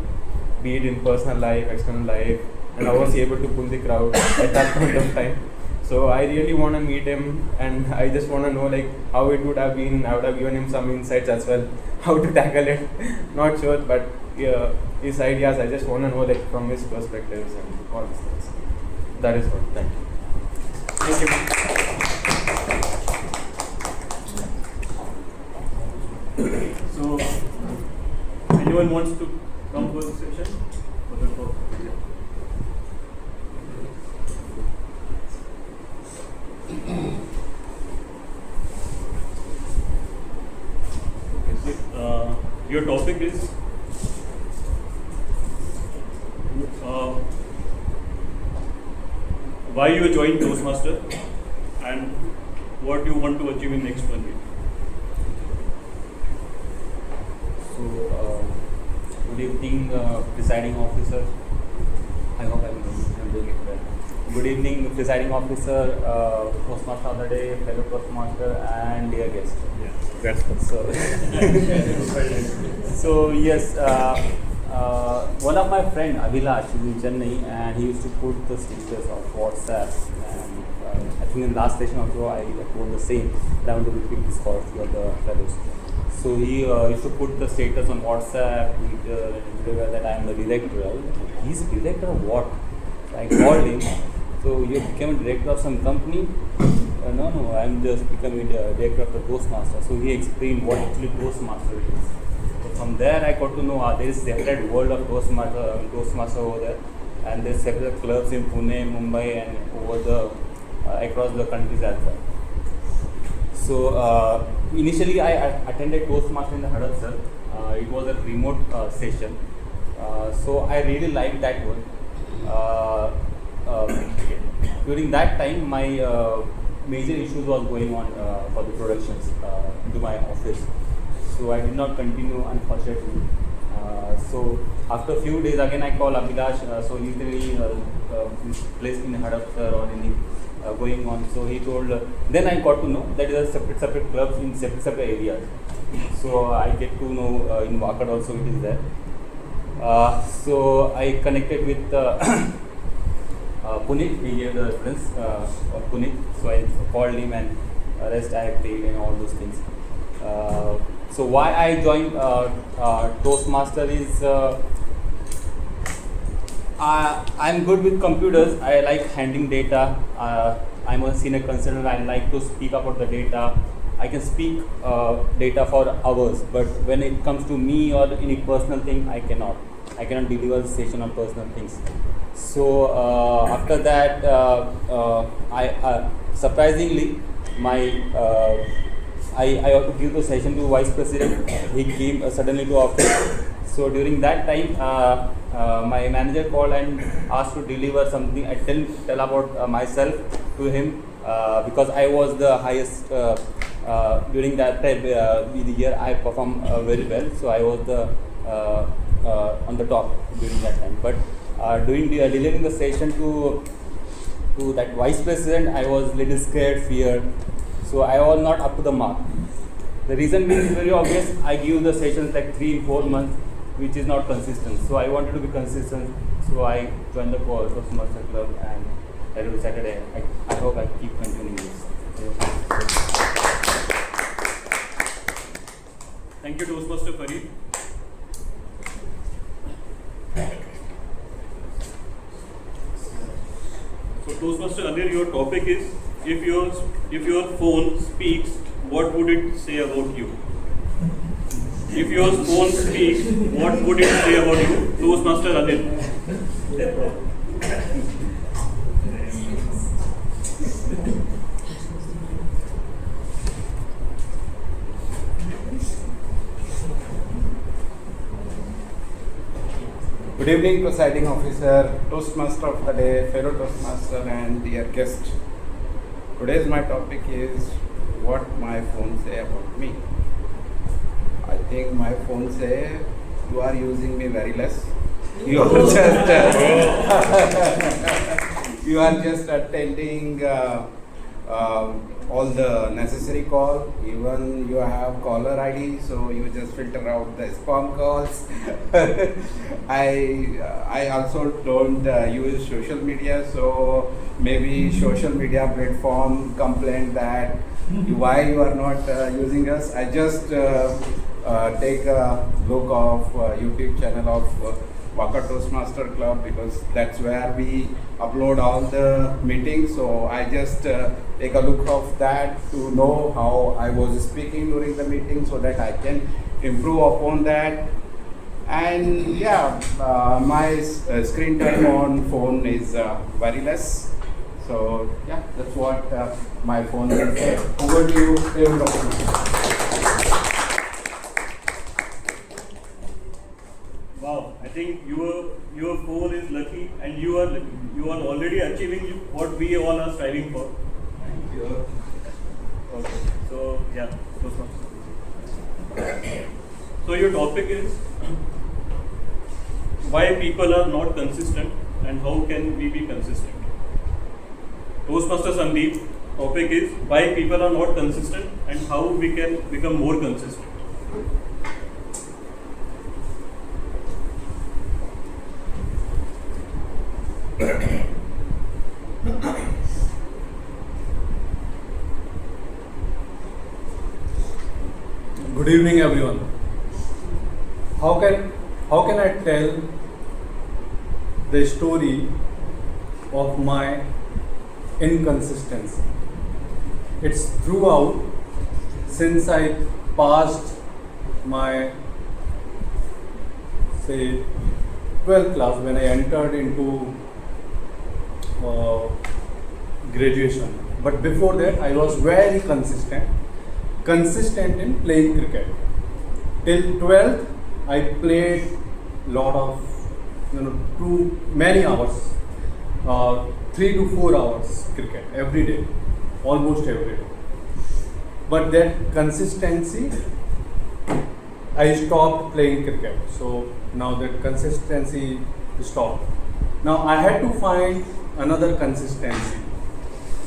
be it in personal life, external life, and how was he able to pull the crowd at that point of time. So I really want to meet him, and I just want to know like how it would have been. I would have given him some insights as well, how to tackle it. Not sure, but his ideas, I just want to know like from his perspectives and all these things. That is all. Thank you. Thank you. So, anyone wants to come for the session? For the talk? Okay, so, your topic is why you joined Toastmaster and what you want to achieve in next 1 year. So, good evening, presiding officer. I hope I'm doing it well. Good evening, presiding officer, Toastmaster of the day, fellow Toastmaster, and dear guest. Yeah, that's good. So yes, one of my friend Abhilash is in Chennai, and he used to put the status of WhatsApp. And I think in last session also I told the same. I want to repeat this for few of the fellows. So he used to put the status on WhatsApp, Twitter, and everywhere that I am the director. He's director of what? So I called him. So you became a director of some company? No, I'm just becoming the director of the Toastmaster. So he explained what actually Toastmaster is. So from there I got to know there is separate world of Toastmaster over there, and there's separate clubs in Pune, Mumbai, and over the across the countries as well. So initially I attended Toastmaster in the Hadassar. It was a remote session. So I really liked that one. During that time, my major issues was going on for the productions into my office. So I did not continue, unfortunately. So after a few days, again I called Abhilash. So he's really placed in Hadassar or any going on. So he told. Then I got to know that there are separate clubs in separate areas. So I get to know in Wakad also it is there. So I connected with Punit. He gave the reference of Punit. So I called him and rest I paid and all those things. So why I joined Toastmaster is I'm good with computers. I like handling data. I'm a senior consultant. I like to speak about the data. I can speak data for hours, but when it comes to me or any personal thing, I cannot deliver the session on personal things. So after that, I surprisingly I have to give the session to vice president. He came suddenly to office. So during that time, my manager called and asked to deliver something. I tell about myself to him because I was the highest during that time. The year I performed very well, so I was the on the top during that time. But delivering the session to that vice president, I was little scared, feared. So I was not up to the mark. The reason being is very obvious. I give the sessions like 3-4 months, which is not consistent. So I wanted to be consistent. So I joined the Toastmaster Club, and every Saturday I hope I keep continuing this. Thank you, Toastmaster Farid. So Toastmaster Anil, your topic is if your phone speaks, what would it say about you? If your phone speaks, what would it say about you? Toastmaster Anil. Good evening, presiding officer, Toastmaster of the day, fellow Toastmaster, and dear guest. Today's my topic is what my phone say about me. I think my phone say you are using me very less. You are just attending all the necessary call. Even you have caller ID, so you just filter out the spam calls. I also don't use social media, so maybe social media platform complain that why you are not using us. I just take a look of YouTube channel of Waka Toastmaster Club, because that's where we upload all the meetings. So I just take a look of that to know how I was speaking during the meeting, so that I can improve upon that. And yeah, my screen time on phone is very less. So yeah, that's what my phone will say. Over to you, Wow, I think you were your four is lucky and you are lucky. You are already achieving what we all are striving for. Thank you. Okay. So yeah, so your topic is why people are not consistent and how can we be consistent. Toastmaster Sandeep, topic is why people are not consistent and how we can become more consistent. Good evening, everyone. How can I tell the story of my inconsistency? It's throughout since I passed my 12th class when I entered into graduation. But before that, I was very consistent in playing cricket. Till 12th, I played lot of, too many hours, 3 to 4 hours cricket every day, almost every day. But that consistency, I stopped playing cricket. So now that consistency stopped. Now I had to find another consistency.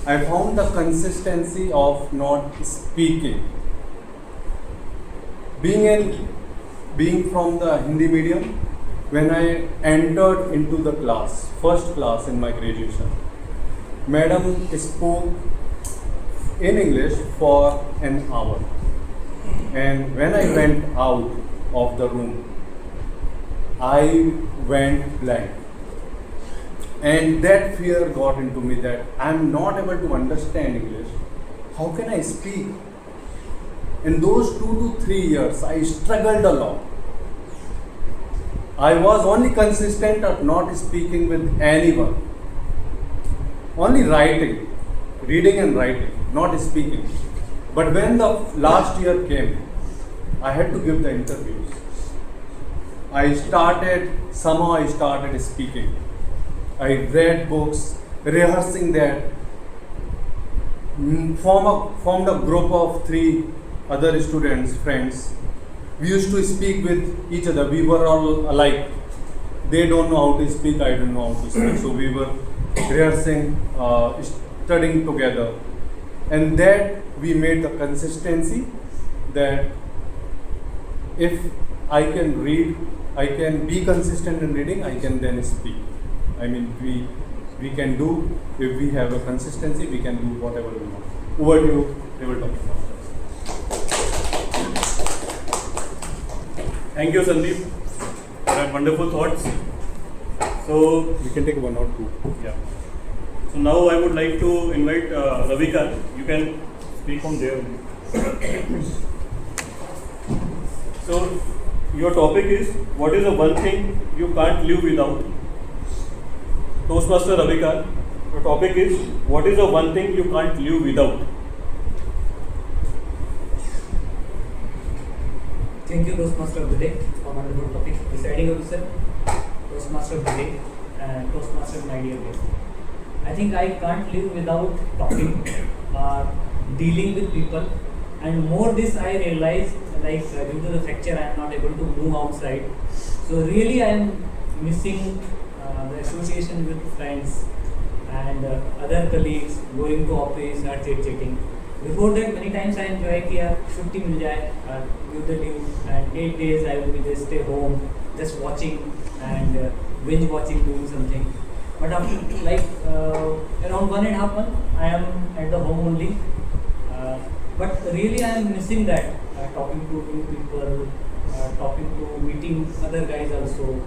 I found the consistency of not speaking. Being from the Hindi medium, when I entered into the class, first class in my graduation, Madam spoke in English for an hour. And when I went out of the room, I went blank. And that fear got into me that I am not able to understand English. How can I speak? In those 2 to 3 years, I struggled a lot. I was only consistent at not speaking with anyone. Only writing, reading and writing, not speaking. But when the last year came, I had to give the interviews. Somehow I started speaking. I read books, rehearsing that. Formed a group of 3 other students, friends. We used to speak with each other. We were all alike. They don't know how to speak, I don't know how to speak. So we were rehearsing, studying together. And that we made the consistency that if I can read, I can be consistent in reading, I can then speak. I mean, we can do, if we have a consistency, we can do whatever we want. Over to you, Table Topic Master. Thank you, Sandeep, for your wonderful thoughts. So We can take 1 or 2. yeah. So now I would like to invite Ravikar. You can speak from there. So your topic is what is the one thing you can't live without? Toastmaster Ravikar, your topic is what is the one thing you can't live without? Thank you, Toastmaster of the day, for wonderful topic. Presiding officer, Toastmaster of the day, and Toastmaster my dear guest. I think I can't live without talking or dealing with people, and more this I realize, like due to the fracture I am not able to move outside. So really I am missing the association with friends and other colleagues, going to office or chit-chatting. Before that, many times I enjoy कि यार छुट्टी मिल जाए, give the leave, and 8 days I will be just stay home, just watching and binge watching, doing something. But after around 1.5 months, I am at the home only. But really I am missing that, talking to new people, meeting other guys also.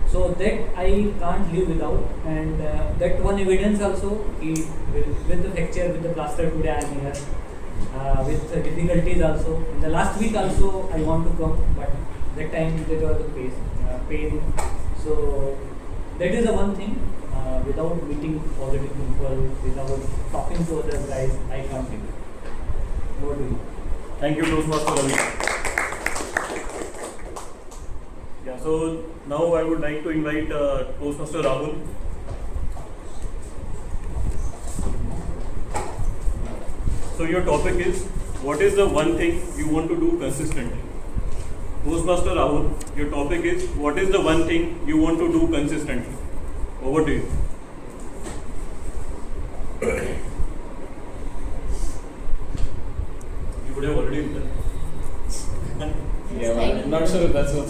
So that I can't live without, and that one evidence also, with the fracture, with the plaster today I am here, with the difficulties also. In the last week also I want to come, but that time there was the pain. So that is the one thing, without meeting positive people, without talking to other guys, I can't live. Over to you. Thank you, Toastmaster Ravi. Yeah, So now I would like to invite Toastmaster Rahul. So your topic is, what is the one thing you want to do consistently? Toastmaster Rahul, your topic is, what is the one thing you want to do consistently? Over to you. You would have already done. Yeah, well, I'm not sure if that's what.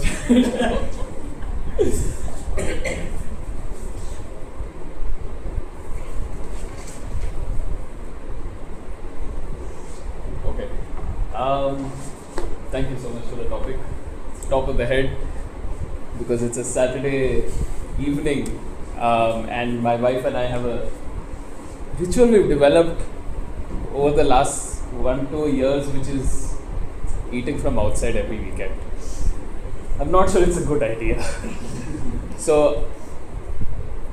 Okay. Thank you so much for the topic. It's top of the head because it's a Saturday evening, and my wife and I have a ritual we've developed over the last 1-2 years, which is eating from outside every weekend. I'm not sure it's a good idea. So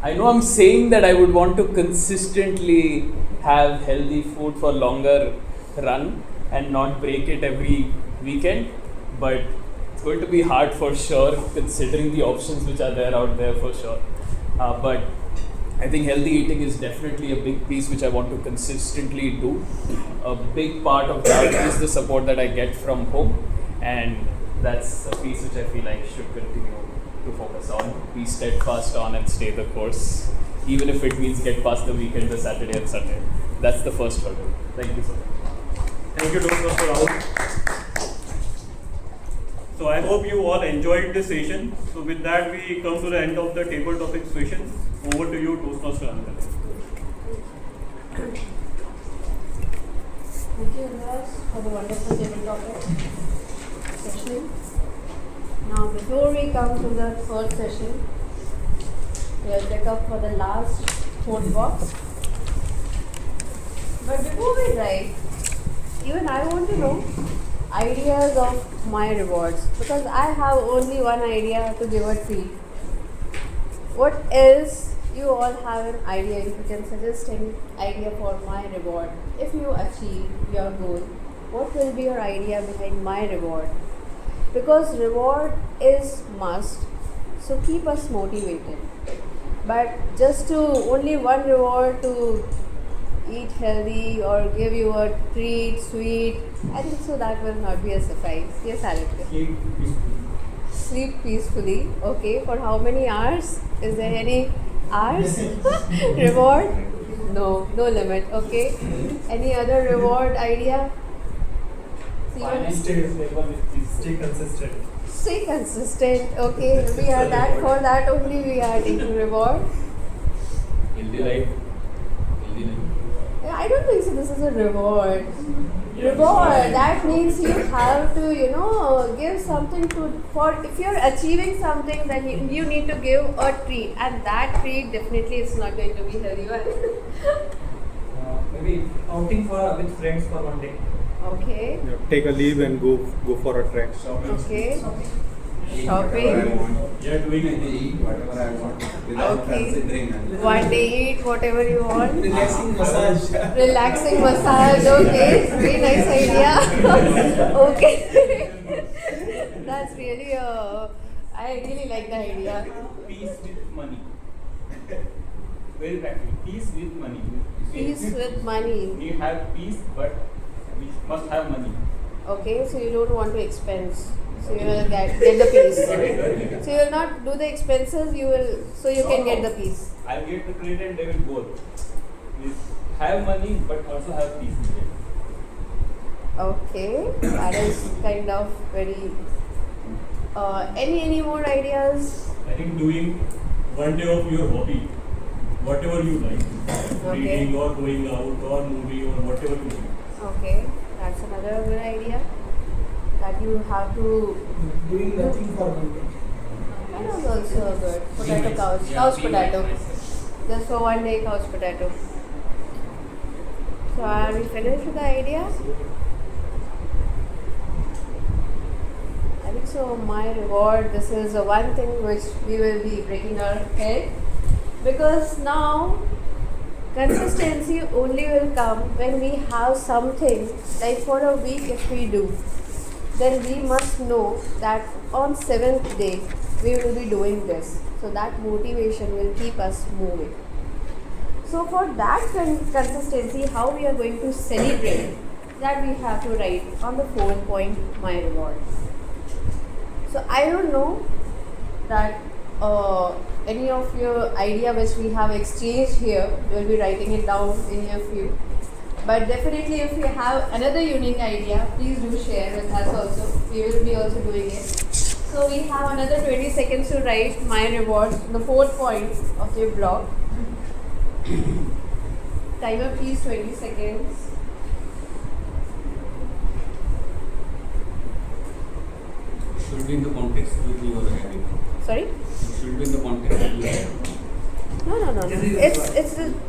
I know I'm saying that I would want to consistently have healthy food for longer run and not break it every weekend, but it's going to be hard for sure considering the options which are there out there for sure. But I think healthy eating is definitely a big piece which I want to consistently do. A big part of that is the support that I get from home, and that's a piece which I feel I should continue to focus on, be steadfast on, and stay the course, even if it means get past the weekend, the Saturday and Sunday. That's the first hurdle. Thank you so much. Thank you, Toastmaster Rahul. So I hope you all enjoyed this session. So with that, we come to the end of the table topic session. Over to you, Toastmaster Anand. Thank you, Andreas, for the wonderful table topic session. Now, before we come to the third session, we'll take up for the last fourth box. But before we write, even I want to know ideas of my rewards, because I have only one idea to give a treat. What else you all have an idea? If you can suggest any idea for my reward, if you achieve your goal, what will be your idea behind my reward? Because reward is must, so keep us motivated. But just to only one reward to eat healthy or give you a treat, sweet, I think so that will not be a suffice. Yes, Aditya. Sleep peacefully. Okay, for how many hours? Is there any hours? Reward? No, no limit. Okay. Any other reward idea? Stay consistent. Stay consistent. Okay, we are that for that only we are taking reward. Healthy life. Healthy life. Yeah, I don't think so. This is a reward. Reward, that means you have to, give something for if you're achieving something, then you need to give a treat, and that treat definitely is not going to be healthy one. Maybe outing with friends for one day. Okay. Yeah, take a leave and go for a trek. Okay. Eat Shopping. whatever I want. Yeah, doing it. Eat whatever I want without Okay. considering. One day eat whatever you want. Relaxing massage. Relaxing massage. Okay. Very nice idea. Okay. That's really I really like the idea. Peace with money. Very practical. Peace with money. Peace with money. We have peace, but we must have money. Okay, so you don't want to expense. So you will get the peace. So you will not do the expenses, so you can get the peace. I'll get the credit and they will both. Please have money, but also have peace. Okay, that is kind of very. Any more ideas? I think doing one day of your hobby, whatever you like, reading or going out or movie or whatever you like. Okay, that's another good idea. That you have to. Doing nothing for one day. That is also good. Potato couch potato. Just for one day, couch potato. So are we finished with the idea? I think so. My reward. This is the one thing which we will be breaking our head, because now consistency only will come when we have something like for a week. If we do, then we must know that on 7th day we will be doing this. So that motivation will keep us moving. So for that consistency, how we are going to celebrate, that we have to write on the 4th point, my reward. So I don't know that any of your idea which we have exchanged here, we will be writing it down in a few. But definitely if you have another unique idea, please do share with us also. We will be also doing it. So we have another 20 seconds to write my rewards, the 4th point of your blog. Timer please, 20 seconds. Should be in the context with your writing. Sorry? Should be in the context with your writing. No.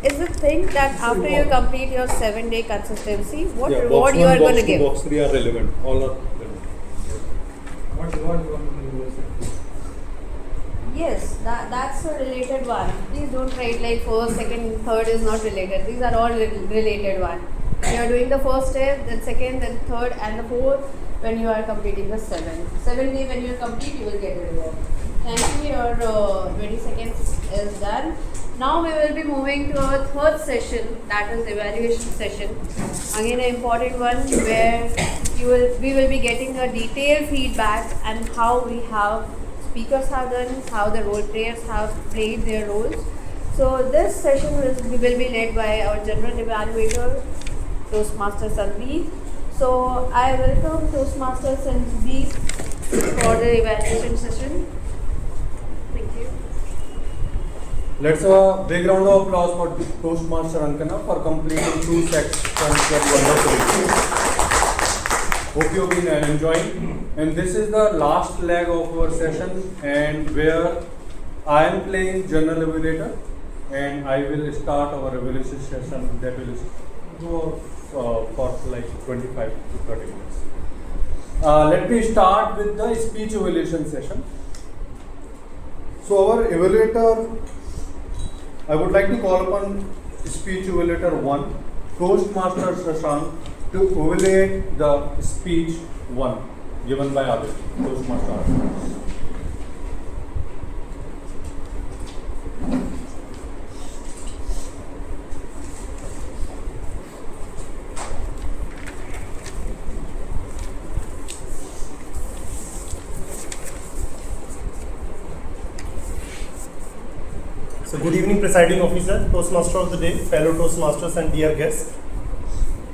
It's the thing that after you complete your 7-day consistency, what reward you are going to give. Box 3 are relevant. All are relevant. What reward you want to give yourself? Yes, that's a related one. Please don't write like 1st, 2nd, 3rd is not related. These are all related one. You are doing the 1st step, then 2nd, then 3rd, and the 4th when you are completing the 7th. 7th day when you complete, you will get the reward. Thank you. Your 20 seconds is done. Now we will be moving to our 3rd session, that is evaluation session. Again, an important one where we will be getting a detailed feedback and how speakers have done, how the role players have played their roles. So this session will be led by our general evaluator, Toastmaster Sandeep. So I welcome Toastmaster Sandeep for the evaluation session. Thank you. Let's have a big round of applause for Toastmaster Ankana for completing 2 sections very wonderfully. Hope you've been enjoying. And this is the last leg of our session, and where I am playing general evaluator, and I will start our evaluation session that will go for like 25 to 30 minutes. Let me start with the speech evaluation session. So our evaluator, I would like to call upon speech evaluator 1, Toastmaster Shashank, to evaluate the speech 1 given by Aditya, Toastmaster Aditya. So good evening, presiding officer, Toastmaster of the day, fellow Toastmasters and dear guests.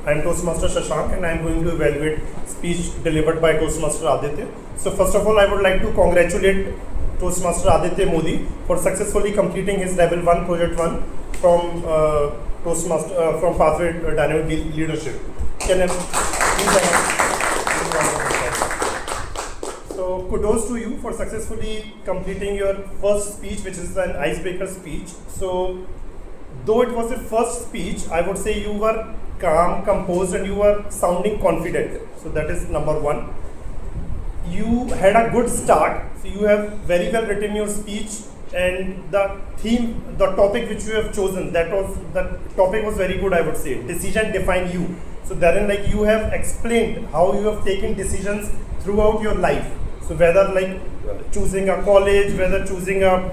I am Toastmaster Shashank and I am going to evaluate speech delivered by Toastmaster Aditya. So first of all, I would like to congratulate Toastmaster Aditya Modi for successfully completing his level 1 project 1 from Toastmaster from Pathway Dynamic Leadership. Can I please So kudos to you for successfully completing your first speech, which is an icebreaker speech. So though it was your first speech, I would say you were calm, composed, and you were sounding confident. So that is number 1. You had a good start. So you have very well written your speech, and the theme, the topic which you have chosen, the topic was very good, I would say. Decision define you. So therein, like, you have explained how you have taken decisions throughout your life. So whether like choosing a college, whether choosing a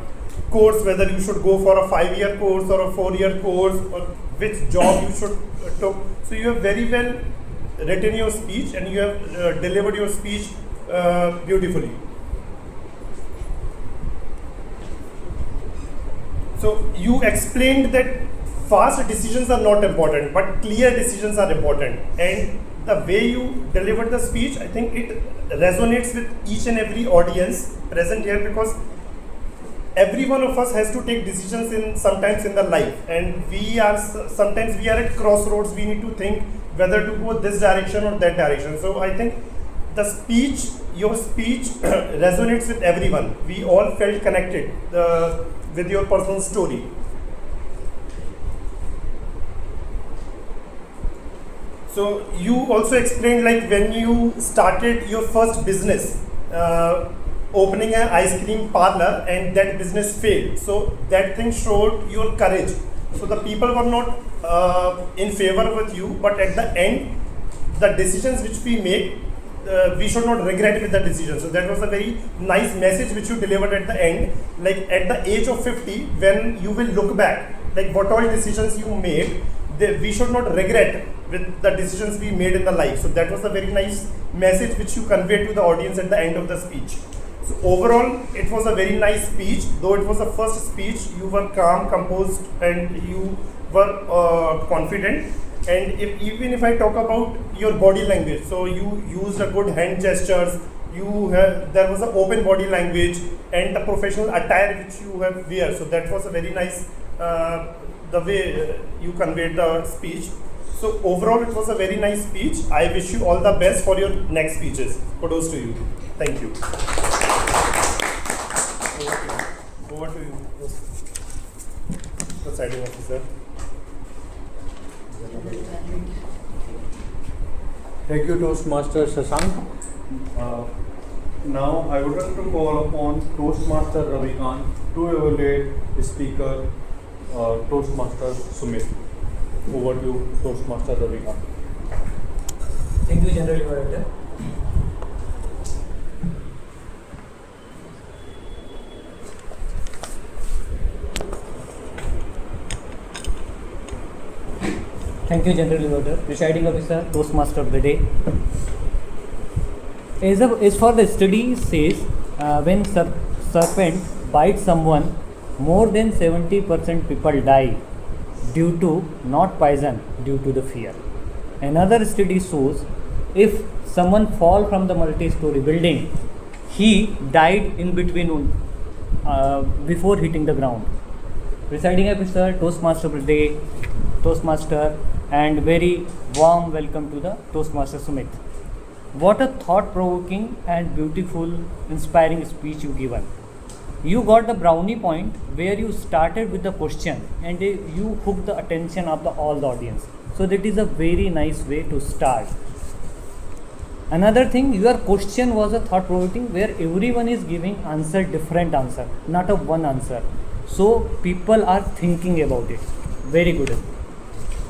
course, whether you should go for a 5-year course or a 4-year course, or which job you should take. So you have very well written your speech, and you have delivered your speech beautifully. So you explained that fast decisions are not important, but clear decisions are important. And the way you delivered the speech, I think it resonates with each and every audience present here, because every one of us has to take decisions sometimes in the life, and sometimes we are at crossroads. We need to think whether to go this direction or that direction. So I think your speech resonates with everyone. We all felt connected with your personal story. So you also explained, like, when you started your first business, opening an ice cream parlor, and that business failed. So that thing showed your courage. So the people were not in favor with you, but at the end, the decisions which we make we should not regret with the decision. So that was a very nice message which you delivered at the end. Like at the age of 50, when you will look back, like what all decisions you made, we should not regret with the decisions we made in the life. So that was a very nice message which you conveyed to the audience at the end of the speech. So overall, it was a very nice speech. Though it was the first speech, you were calm, composed, and you were confident. And even if I talk about your body language, so you used a good hand gestures. There was an open body language and the professional attire which you have wear. So that was a very nice the way you conveyed the speech. So overall, it was a very nice speech. I wish you all the best for your next speeches. Kudos to you. Thank you. Over to you, presiding officer. Thank you, Toastmaster Shashank. Now I would like to call upon Toastmaster Ravikant to evaluate speaker Toastmaster Sumit. Over to you, Toastmaster Ravikant. Thank you, General Moderator. Thank you, General Moderator. Presiding Officer, Toastmaster of the Day. As for the study says, when serpent bites someone, more than 70% people die due to not poison, due to the fear. Another study shows if someone fall from the multi-story building, he died in between before hitting the ground. Presiding Officer, Toastmaster of the Day, Toastmaster, and very warm welcome to the Toastmaster Sumit. What a thought-provoking and beautiful, inspiring speech you given. You got the brownie point where you started with the question and you hooked the attention of all the audience. So that is a very nice way to start. Another thing, your question was a thought-provoking where everyone is giving different answer, not a one answer. So people are thinking about it. Very good.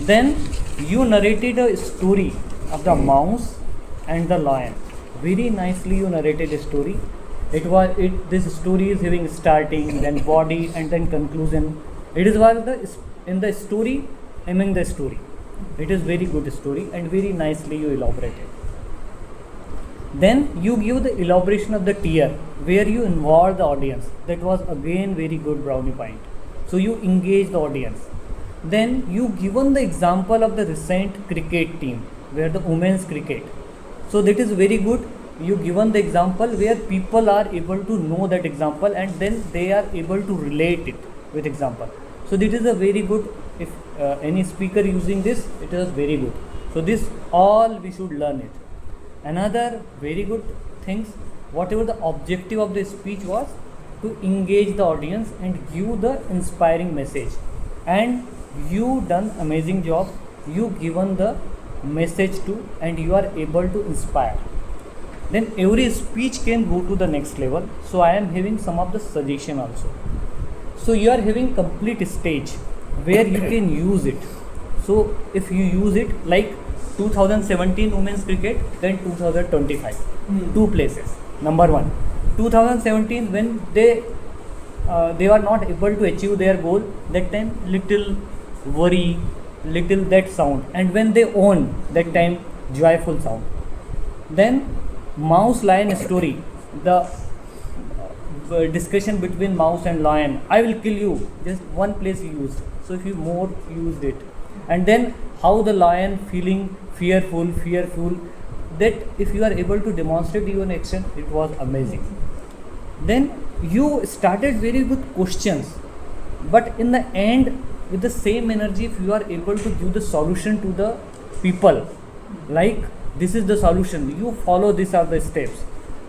Then you narrated a story of the mouse and the lion. Very nicely you narrated a story. This story is having starting, then body, and then conclusion. It is in the story, among the story. It is very good story and very nicely you elaborated. Then you give the elaboration of the tier where you involve the audience. That was again very good brownie point. So you engage the audience. Then you given the example of the recent cricket team where the women's cricket. So that is very good. You given the example where people are able to know that example and then they are able to relate it with example. So this is a very good, if any speaker using this, it is very good. So this all we should learn it. Another very good things, whatever the objective of the speech was, to engage the audience and give the inspiring message. And you done amazing job. You given the message to and you are able to inspire. Then every speech can go to the next level. So I am having some of the suggestion also. So you are having complete stage where you can use it. So if you use it like 2017 women's cricket, then 2025, 2 places. Number 1, 2017 when they were not able to achieve their goal, that time little worry, little that sound, and when they own, that time joyful sound. Then mouse lion story, the discussion between mouse and lion, I will kill you, just one place you used. So if you more used it, and then how the lion feeling fearful, that if you are able to demonstrate your action, it was amazing. Then you started very good questions, but in the end with the same energy, if you are able to give the solution to the people, like this is the solution, you follow, these are the steps,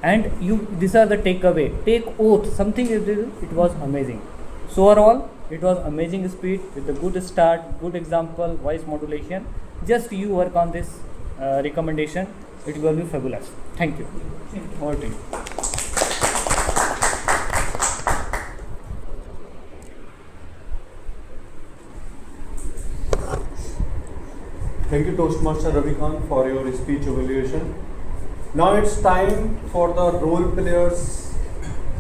and these are the takeaway, take oath, something, it was amazing. So overall, it was amazing speech with a good start, good example, voice modulation. Just you work on this recommendation, it will be fabulous. Thank you. Over to you. Thank you, Toastmaster Ravikant, for your speech evaluation. Now it's time for the role players.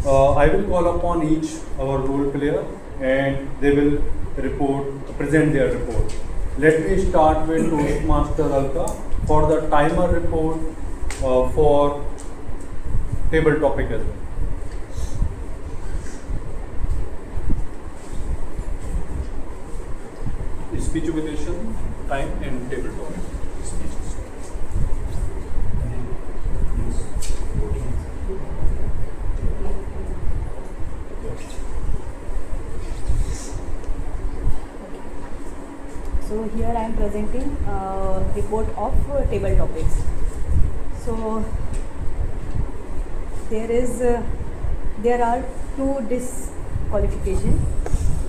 I will call upon each our role player and they will present their report. Let me start with Toastmaster Alka for the timer report for table topic as well. Speech invitation, time and table topic. So here I am presenting report of table topics. So there are two disqualifications.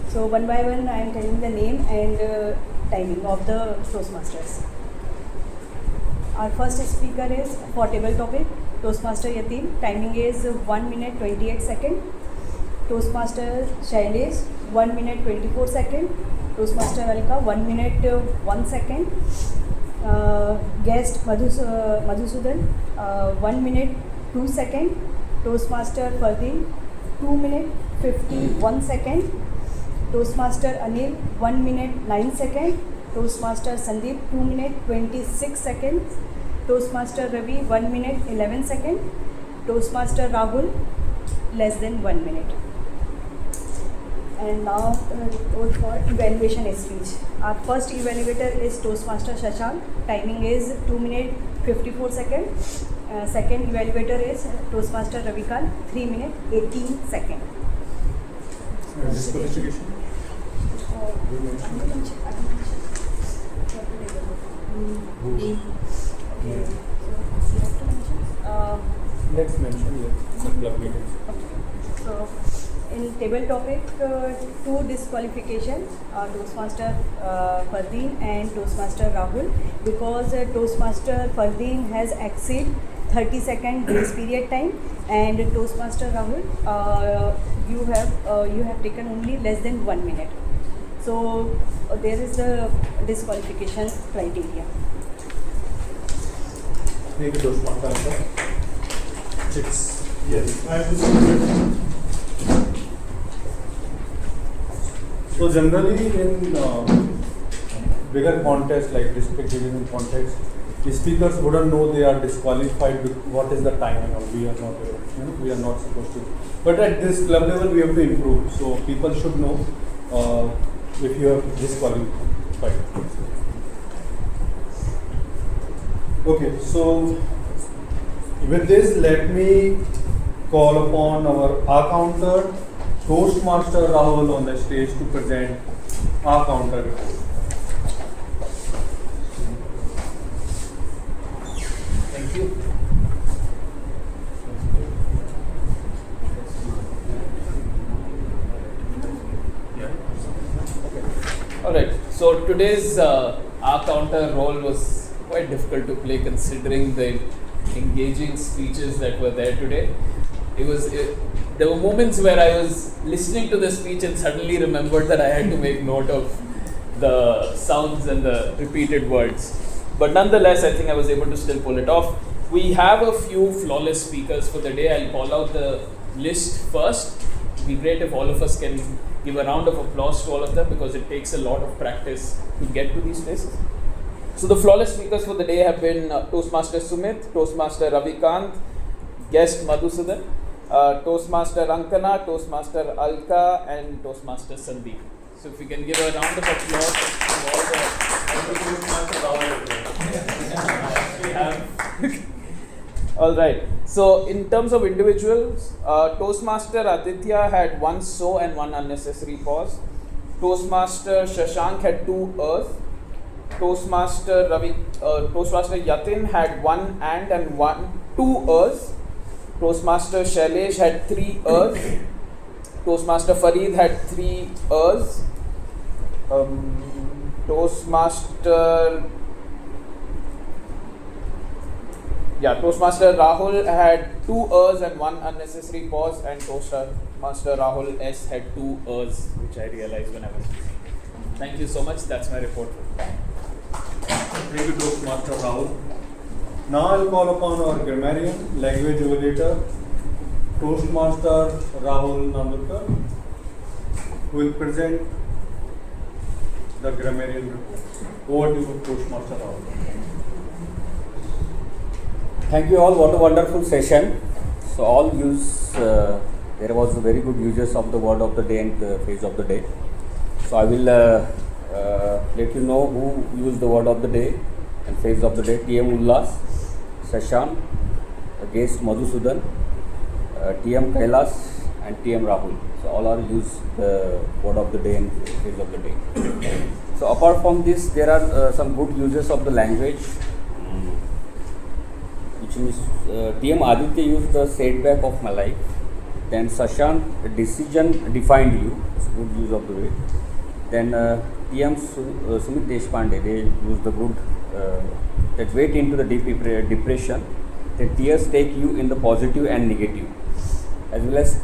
So one by one I am telling the name and timing of the Toastmasters. Our first speaker is for table topic Toastmaster Yatim. Timing is 1 minute 28 seconds. Toastmaster Shailesh 1 minute 24 seconds. Toastmaster Alka 1 minute 1 second. Guest Madhusudan 1 minute 2 seconds. Toastmaster Fardeen 2 minute 51 seconds. Toastmaster Anil 1 minute 9 seconds. Toastmaster Sandeep 2 minute 26 seconds. Toastmaster Ravi 1 minute 11 seconds. Toastmaster Rahul less than 1 minute. And now for evaluation speech. Our first evaluator is Toastmaster Shashank. Timing is 2 minute 54 seconds. Second evaluator is Toastmaster Ravikant, 3 minute 18 seconds. Disqualification. Let's mention some club meetings. So in table topic, two disqualifications, Toastmaster Fardeen and Toastmaster Rahul, because Toastmaster Fardeen has exceeded 30-second grace period time, and Toastmaster Rahul, you have taken only less than 1 minute. So there is the disqualification criteria. Thank you, Toastmaster. Yes, I will. So generally in bigger contests like district division contests, the speakers wouldn't know they are disqualified with what is the timing of we are not we are not supposed to. But at this club level we have to improve. So people should know if you are disqualified. Okay, so with this let me call upon our accountant Toastmaster Rahul on the stage to present our counter report. Thank you. Alright, so today's our counter role was quite difficult to play considering the engaging speeches that were there today. There were moments where I was listening to the speech and suddenly remembered that I had to make note of the sounds and the repeated words. But nonetheless, I think I was able to still pull it off. We have a few flawless speakers for the day. I'll call out the list first. It would be great if all of us can give a round of applause to all of them because it takes a lot of practice to get to these places. So the flawless speakers for the day have been Toastmaster Sumit, Toastmaster Ravikant, guest Madhusudan, Toastmaster Ankana, Toastmaster Alka, and Toastmaster Sandeep. So if we can give a round of applause to all the we have. All right. So in terms of individuals, Toastmaster Aditya had one so and one unnecessary pause. Toastmaster Shashank had 2 Toastmaster Yatin had 1 and 2 Toastmaster Shailesh had 3 Toastmaster Fareed had 3 Toastmaster Rahul had 2 and 1 unnecessary pause, and Toastmaster Rahul S had 2 which I realized when I was listening. Thank you so much. That's my report. Thank you, Toastmaster Rahul. Now I'll call upon our grammarian, language evaluator, Toastmaster Rahul Nandurkar, who will present the grammarian report. Over to you, Toastmaster Rahul. Thank you all. What a wonderful session. So all use, there was a very good uses of the word of the day and the phrase of the day. So I will let you know who used the word of the day and phrase of the day. TM Ullas, Shashank, guest Madhusudan, TM Kailas and TM Rahul. So all are use the word of the day and phrase of the day. So apart from this, there are some good uses of the language. Which means TM Aditya used the setback of my life. Then Shashank, decision defined you. It's a good use of the way. Then TM Sumit Deshpande, they used the good that wait into the deep depression. Then tears take you in the positive and negative. As well as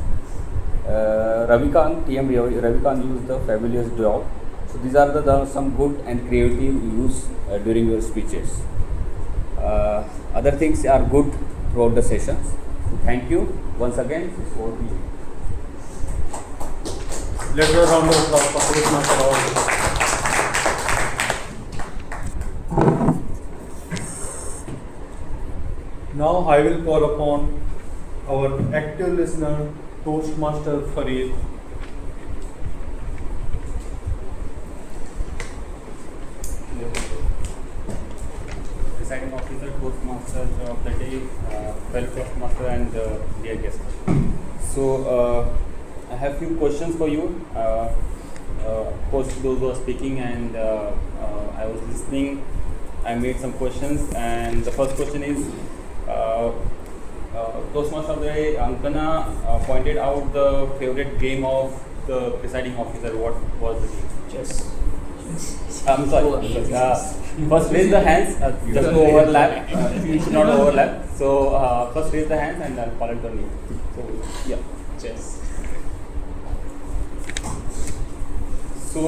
Ravikant, TM Ravikant used the fabulous job. So these are some good and creative use during your speeches. Other things are good throughout the sessions. So thank you once again. It's over to you. Let's go round of applause for Toastmaster Rahul. Now I will call upon our active listener, Toastmaster Farid. Presiding officer, Toastmaster of the day, fellow Toastmaster and dear guest. So I have few questions for you. Of course, those who are speaking and I was listening, I made some questions, and the first question is Toastmaster of the day, Ankana pointed out the favorite game of the presiding officer. What was the game? Chess. I'm sorry. First raise the hands, just to overlap. You should not overlap. So first raise the hands and I'll call it the name. So yeah, chess. So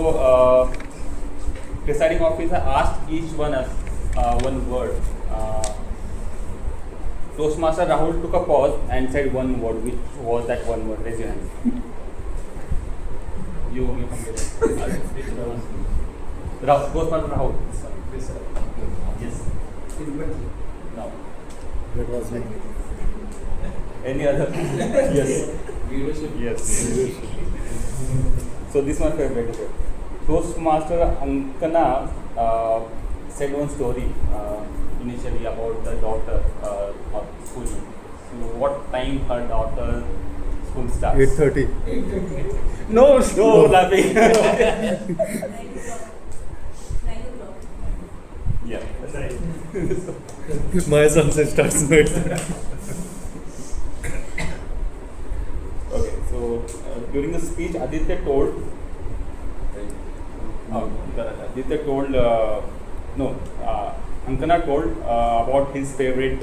presiding officer asked each one us one word. Toastmaster Rahul took a pause and said one word. Which was that one word? Raise your hands. You can get it. Toastmaster Rahul. Yes. No. That was me. Any other? Yes. Leadership. Yes. So this is my favorite. Toastmaster Ankana said one story initially about the daughter of school. So what time her daughter school starts? 8:30. No laughing. Yeah. My sunset starts at 8:30. Okay, so during the speech, Aditya told, Ankana told about his favorite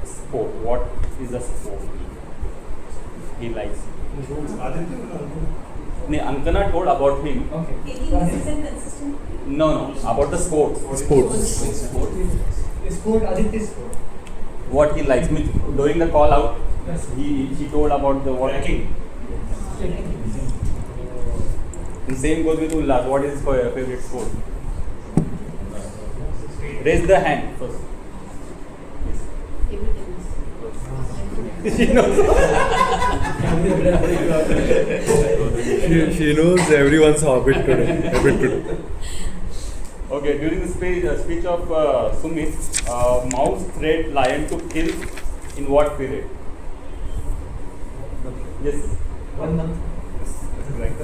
sport. What is the sport he likes? Ankana told about him. Okay. No, about the sports. Sport, Aditya sport. What he likes. During the call out, he told about the what. And same goes with Ullas. What is his favorite sport? Raise the hand first. She knows everyone's habit today. Okay, during the speech of Sumit, mouse threat lion to kill in what period? Yes. 1 month. Right.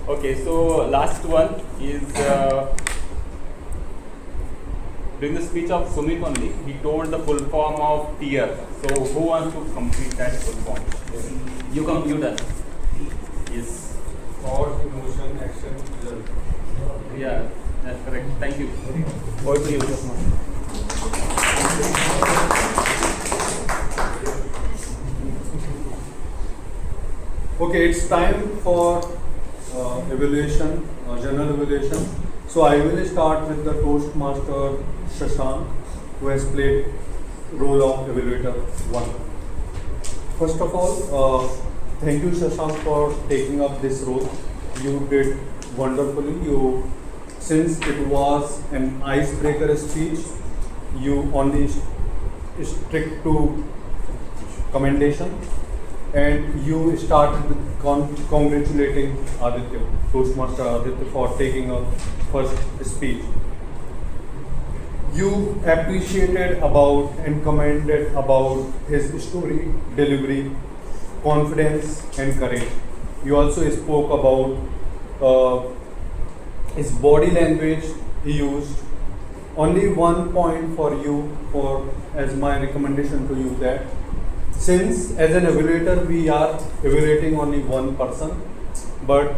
Okay, so last one is during the speech of Sumit only, he told the full form of tear. So who wants to complete that full form? You done. Yes. Thought, emotion, action, result. Yeah, that's correct. Thank you. Over to you, Okay, it's time for evaluation, general evaluation. So I will start with the Toastmaster Shashank, who has played role of evaluator 1. First of all, thank you Shashank for taking up this role. You did wonderfully. Since it was an icebreaker speech, you only stick to commendation, and you started with congratulating Aditya, Toastmaster Aditya, for taking a first speech. You appreciated about and commended about his story, delivery, confidence and courage. You also spoke about his body language he used. Only one point for you, as my recommendation to you, that since as an evaluator we are evaluating only one person, but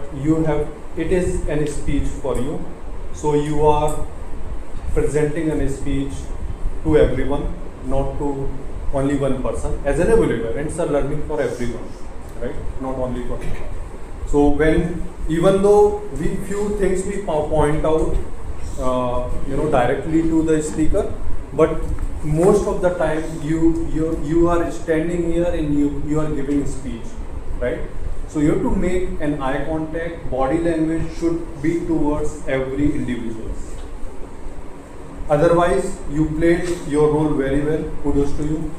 it is an speech for you, so you are presenting a speech to everyone, not to only one person as an evaluator, and it's a learning for everyone, right? Not only for you. So even though few things we point out directly to the speaker, but most of the time you are standing here and you are giving a speech, right? So you have to make an eye contact. Body language should be towards every individual. Otherwise, you played your role very well. Kudos to you.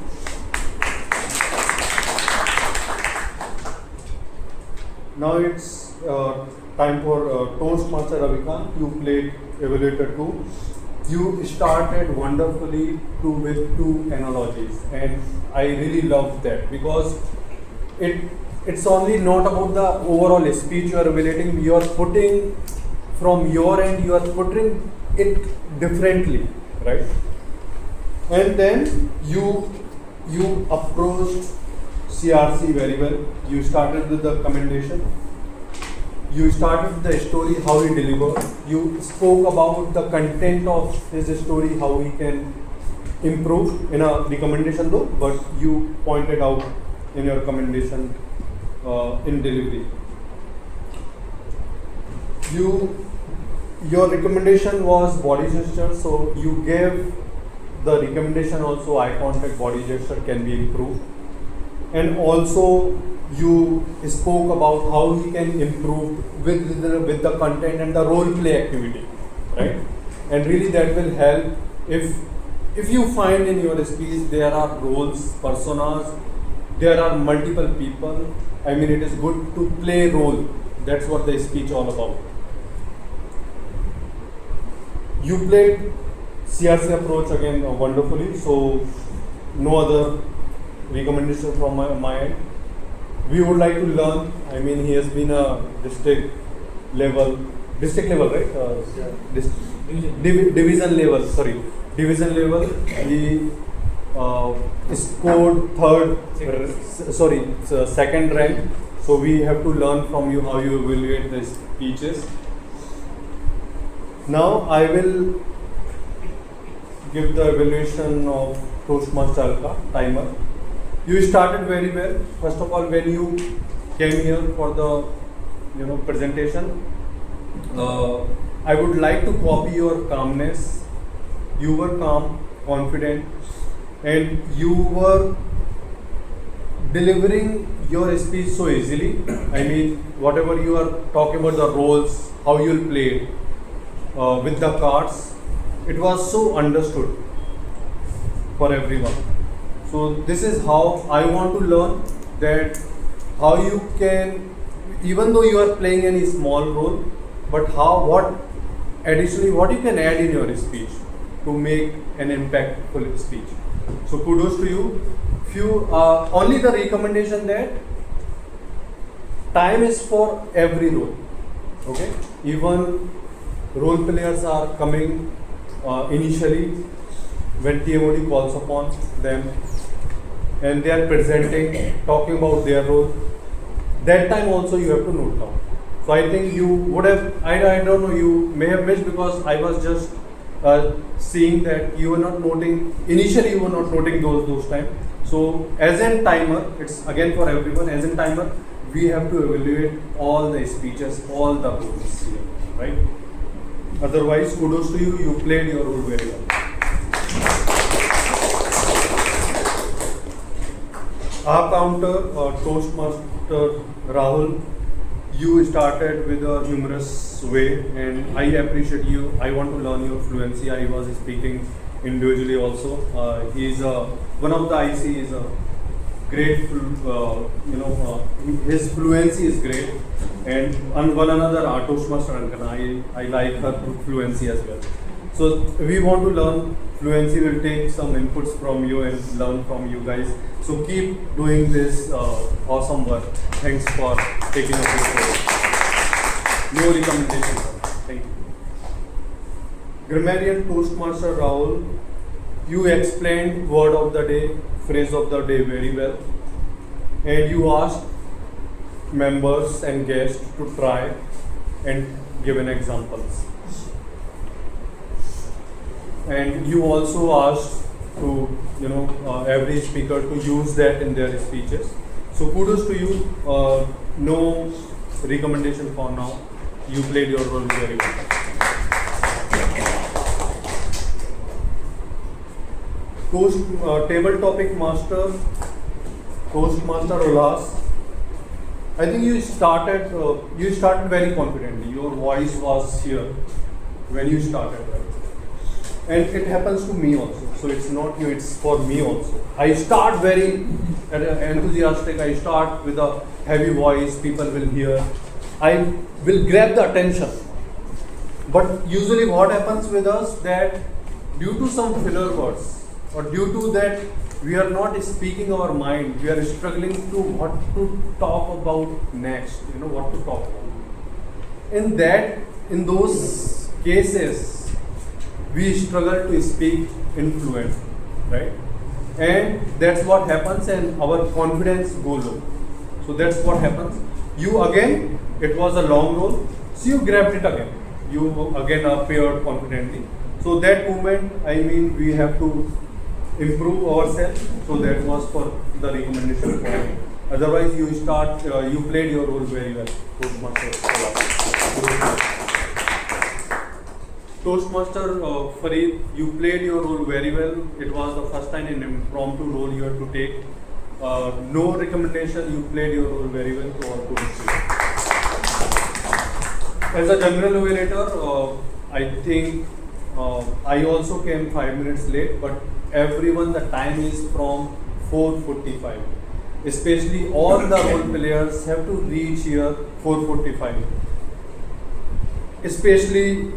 Now it's time for Toastmaster Ravikant. You played evaluator 2. You started wonderfully with two analogies, and I really loved that, because it's only not about the overall speech you are evaluating. You are putting from your end, you are putting it differently, right? And then you approached CRC very well. You started with the commendation. You started with the story, how he delivered. You spoke about the content of his story, how he can improve in a recommendation though, but you pointed out in your commendation in delivery. Your recommendation was body gesture, so you gave the recommendation also eye contact, body gesture can be improved. And also you spoke about how he can improve with the content and the role play activity, right? And really that will help if you find in your speech there are roles, personas, there are multiple people. I mean, it is good to play role. That's what the speech all about. You played CRC approach again wonderfully, so no other recommendation from my end. We would like to learn. I mean, he has been a district level, right? Division level. He scored second rank. So we have to learn from you how you evaluate the speeches. Now I will give the evaluation of Toastmaster Alka timer. You started very well. First of all, when you came here for the presentation, I would like to copy your calmness. You were calm, confident, and you were delivering your speech so easily. I mean, whatever you are talking about, the roles, how you'll play it, with the cards, it was so understood for everyone. So this is how I want to learn, that how you can, even though you are playing any small role, but what you can add in your speech to make an impactful speech. So kudos to you. Only the recommendation that time is for every role. Okay, even role players are coming initially when TMOD calls upon them, and they are presenting, talking about their role. That time also you have to note down. So I think you would have, I don't know, you may have missed, because I was just seeing that you were not noting, initially you were not noting those times. So as a timer, it's again for everyone, as a timer, we have to evaluate all the speeches, all the roles here, right? Otherwise, kudos to you, you played your role very well. Our counter, Toastmaster Rahul, you started with a humorous way, and I appreciate you. I want to learn your fluency. I was speaking individually also. He is one of the IC is a great, his fluency is great, and one another Toastmaster Ankana, I like her fluency as well. So we want to learn fluency. Will take some inputs from you and learn from you guys. So keep doing this awesome work. Thanks for taking up this course. No recommendation, sir. Thank you. Grammarian Toastmaster Rahul, you explained word of the day, phrase of the day very well, and you asked members and guests to try and give an examples. And you also asked to every speaker to use that in their speeches. So kudos to you. No recommendation for now. You played your role very well. Table topic master, Toastmaster Ulas. I think you started very confidently. Your voice was here when you started, right? And it happens to me also. So it's not you, it's for me also. I start very enthusiastic. I start with a heavy voice. People will hear. I will grab the attention. But usually what happens with us that due to some filler words or due to that we are not speaking our mind, we are struggling to what to talk about next, what to talk about. In those cases, we struggle to speak in fluent, right? And that's what happens, and our confidence goes low. So that's what happens. You again, it was a long roll, so you grabbed it again. You again appeared confidently. So that moment, we have to improve ourselves. So that was for the recommendation for me. Otherwise, you played your role very well. Toastmaster Farid, you played your role very well. It was the first time an impromptu role you had to take. No recommendation, you played your role very well. So all kudos to you. As a general evaluator, I think I also came 5 minutes late, but everyone, the time is from 4:45. Especially all the role players have to reach here 4:45. Especially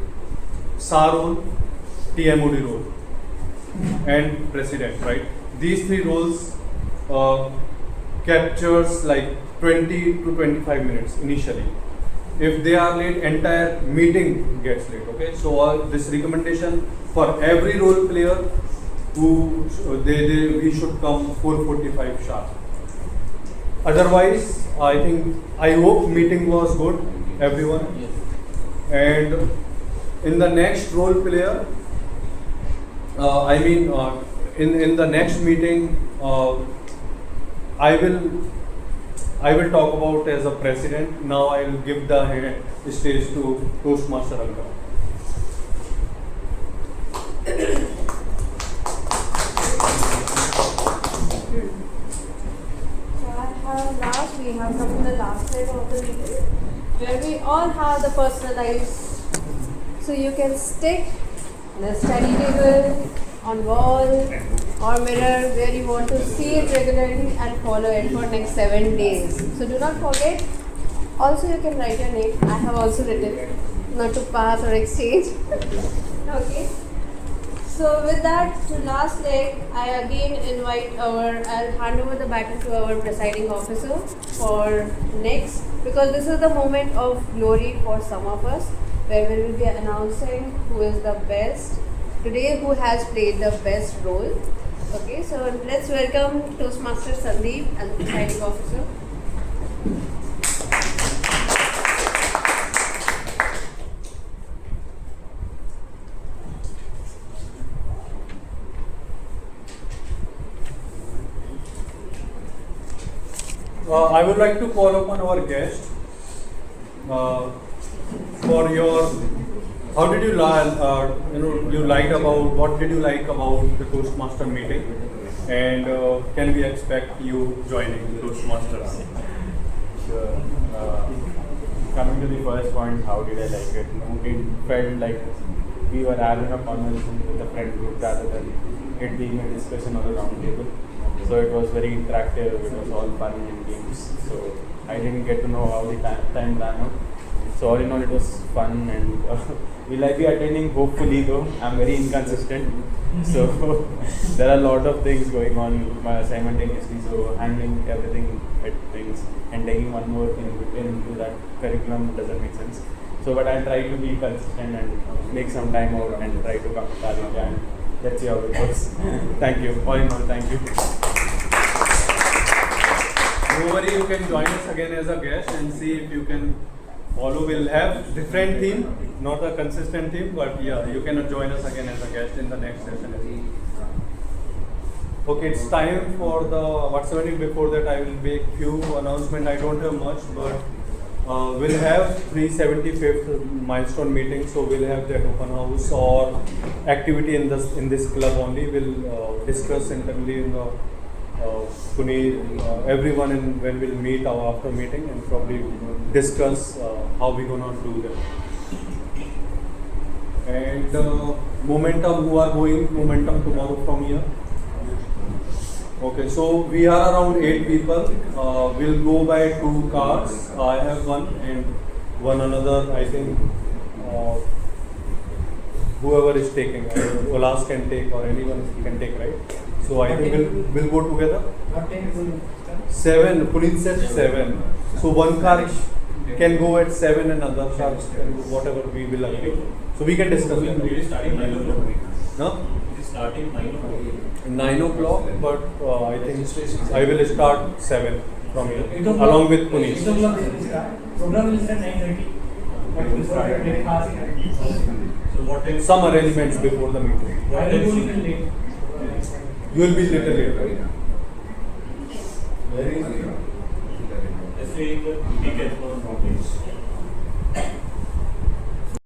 SAR role, TMOD role, and president, right? These three roles captures like 20 to 25 minutes initially. If they are late, entire meeting gets late. Okay, so this recommendation for every role player who we should come 4:45 sharp. Otherwise, I hope meeting was good, everyone. And in the next role player, in the next meeting, I will talk about as a president. Now I will give the stage to Toastmaster Ankara. We have come to the last slide of the meeting, where we all have the personalized. So you can stick on a study table, on wall or mirror where you want to see it regularly and follow it for next 7 days. So do not forget. Also you can write your name. I have also written, not to pass or exchange. Okay. So with that last leg, I again invite I'll hand over the baton to our presiding officer for next, because this is the moment of glory for some of us, where we will be announcing who is the best today, who has played the best role. Okay, so let's welcome Toastmaster Sandeep and the presiding officer. I would like to call upon our guest for your. How did you like? What did you like about the Toastmaster meeting? and can we expect you joining Toastmasters? Sure. Coming to the first point, how did I like it? It felt like we were having a conversation with a friend group rather than it being a discussion on a round table. So it was very interactive, it was all fun and games. So I didn't get to know how the time ran out. So all in all, it was fun, and will I be attending? Hopefully, though I'm very inconsistent. So there are a lot of things going on simultaneously. So handling everything at things and taking one more thing into that curriculum doesn't make sense. So, but I'll try to be consistent and make some time out and try to come to college, and let's see how it goes. Thank you. All in all, thank you. No worry, you can join us again as a guest and see if you can follow. We'll have different theme, not a consistent theme, but yeah, you can join us again as a guest in the next session as well. Okay, it's time for the Wtmc Meeting. Before that, I will make few announcement. I don't have much, but we'll have 375th milestone meeting. So we'll have that open house or activity in this club only. We'll discuss internally in the everyone when we'll meet after meeting and probably discuss how we're gonna do that. And momentum, who are going momentum tomorrow from here? Okay, so we are around 8 people. We'll go by 2 cars. I have one and one another. I think whoever is taking, Olas can take or anyone can take, right? So I think we'll go together. 7. Puneet said 7. So one car can go at 7 and other cars can go whatever we will agree. So we can discuss that. It is starting 9 o'clock. No? It is starting 9 o'clock. 9 o'clock, but I think I will start 7 from here, along with Puneet. 8 o'clock program will start 9:30. But before that, breakfast. So what time? Some arrangements before the meeting. I will go little late. You will be little late, right? Let's say the ticket for notice.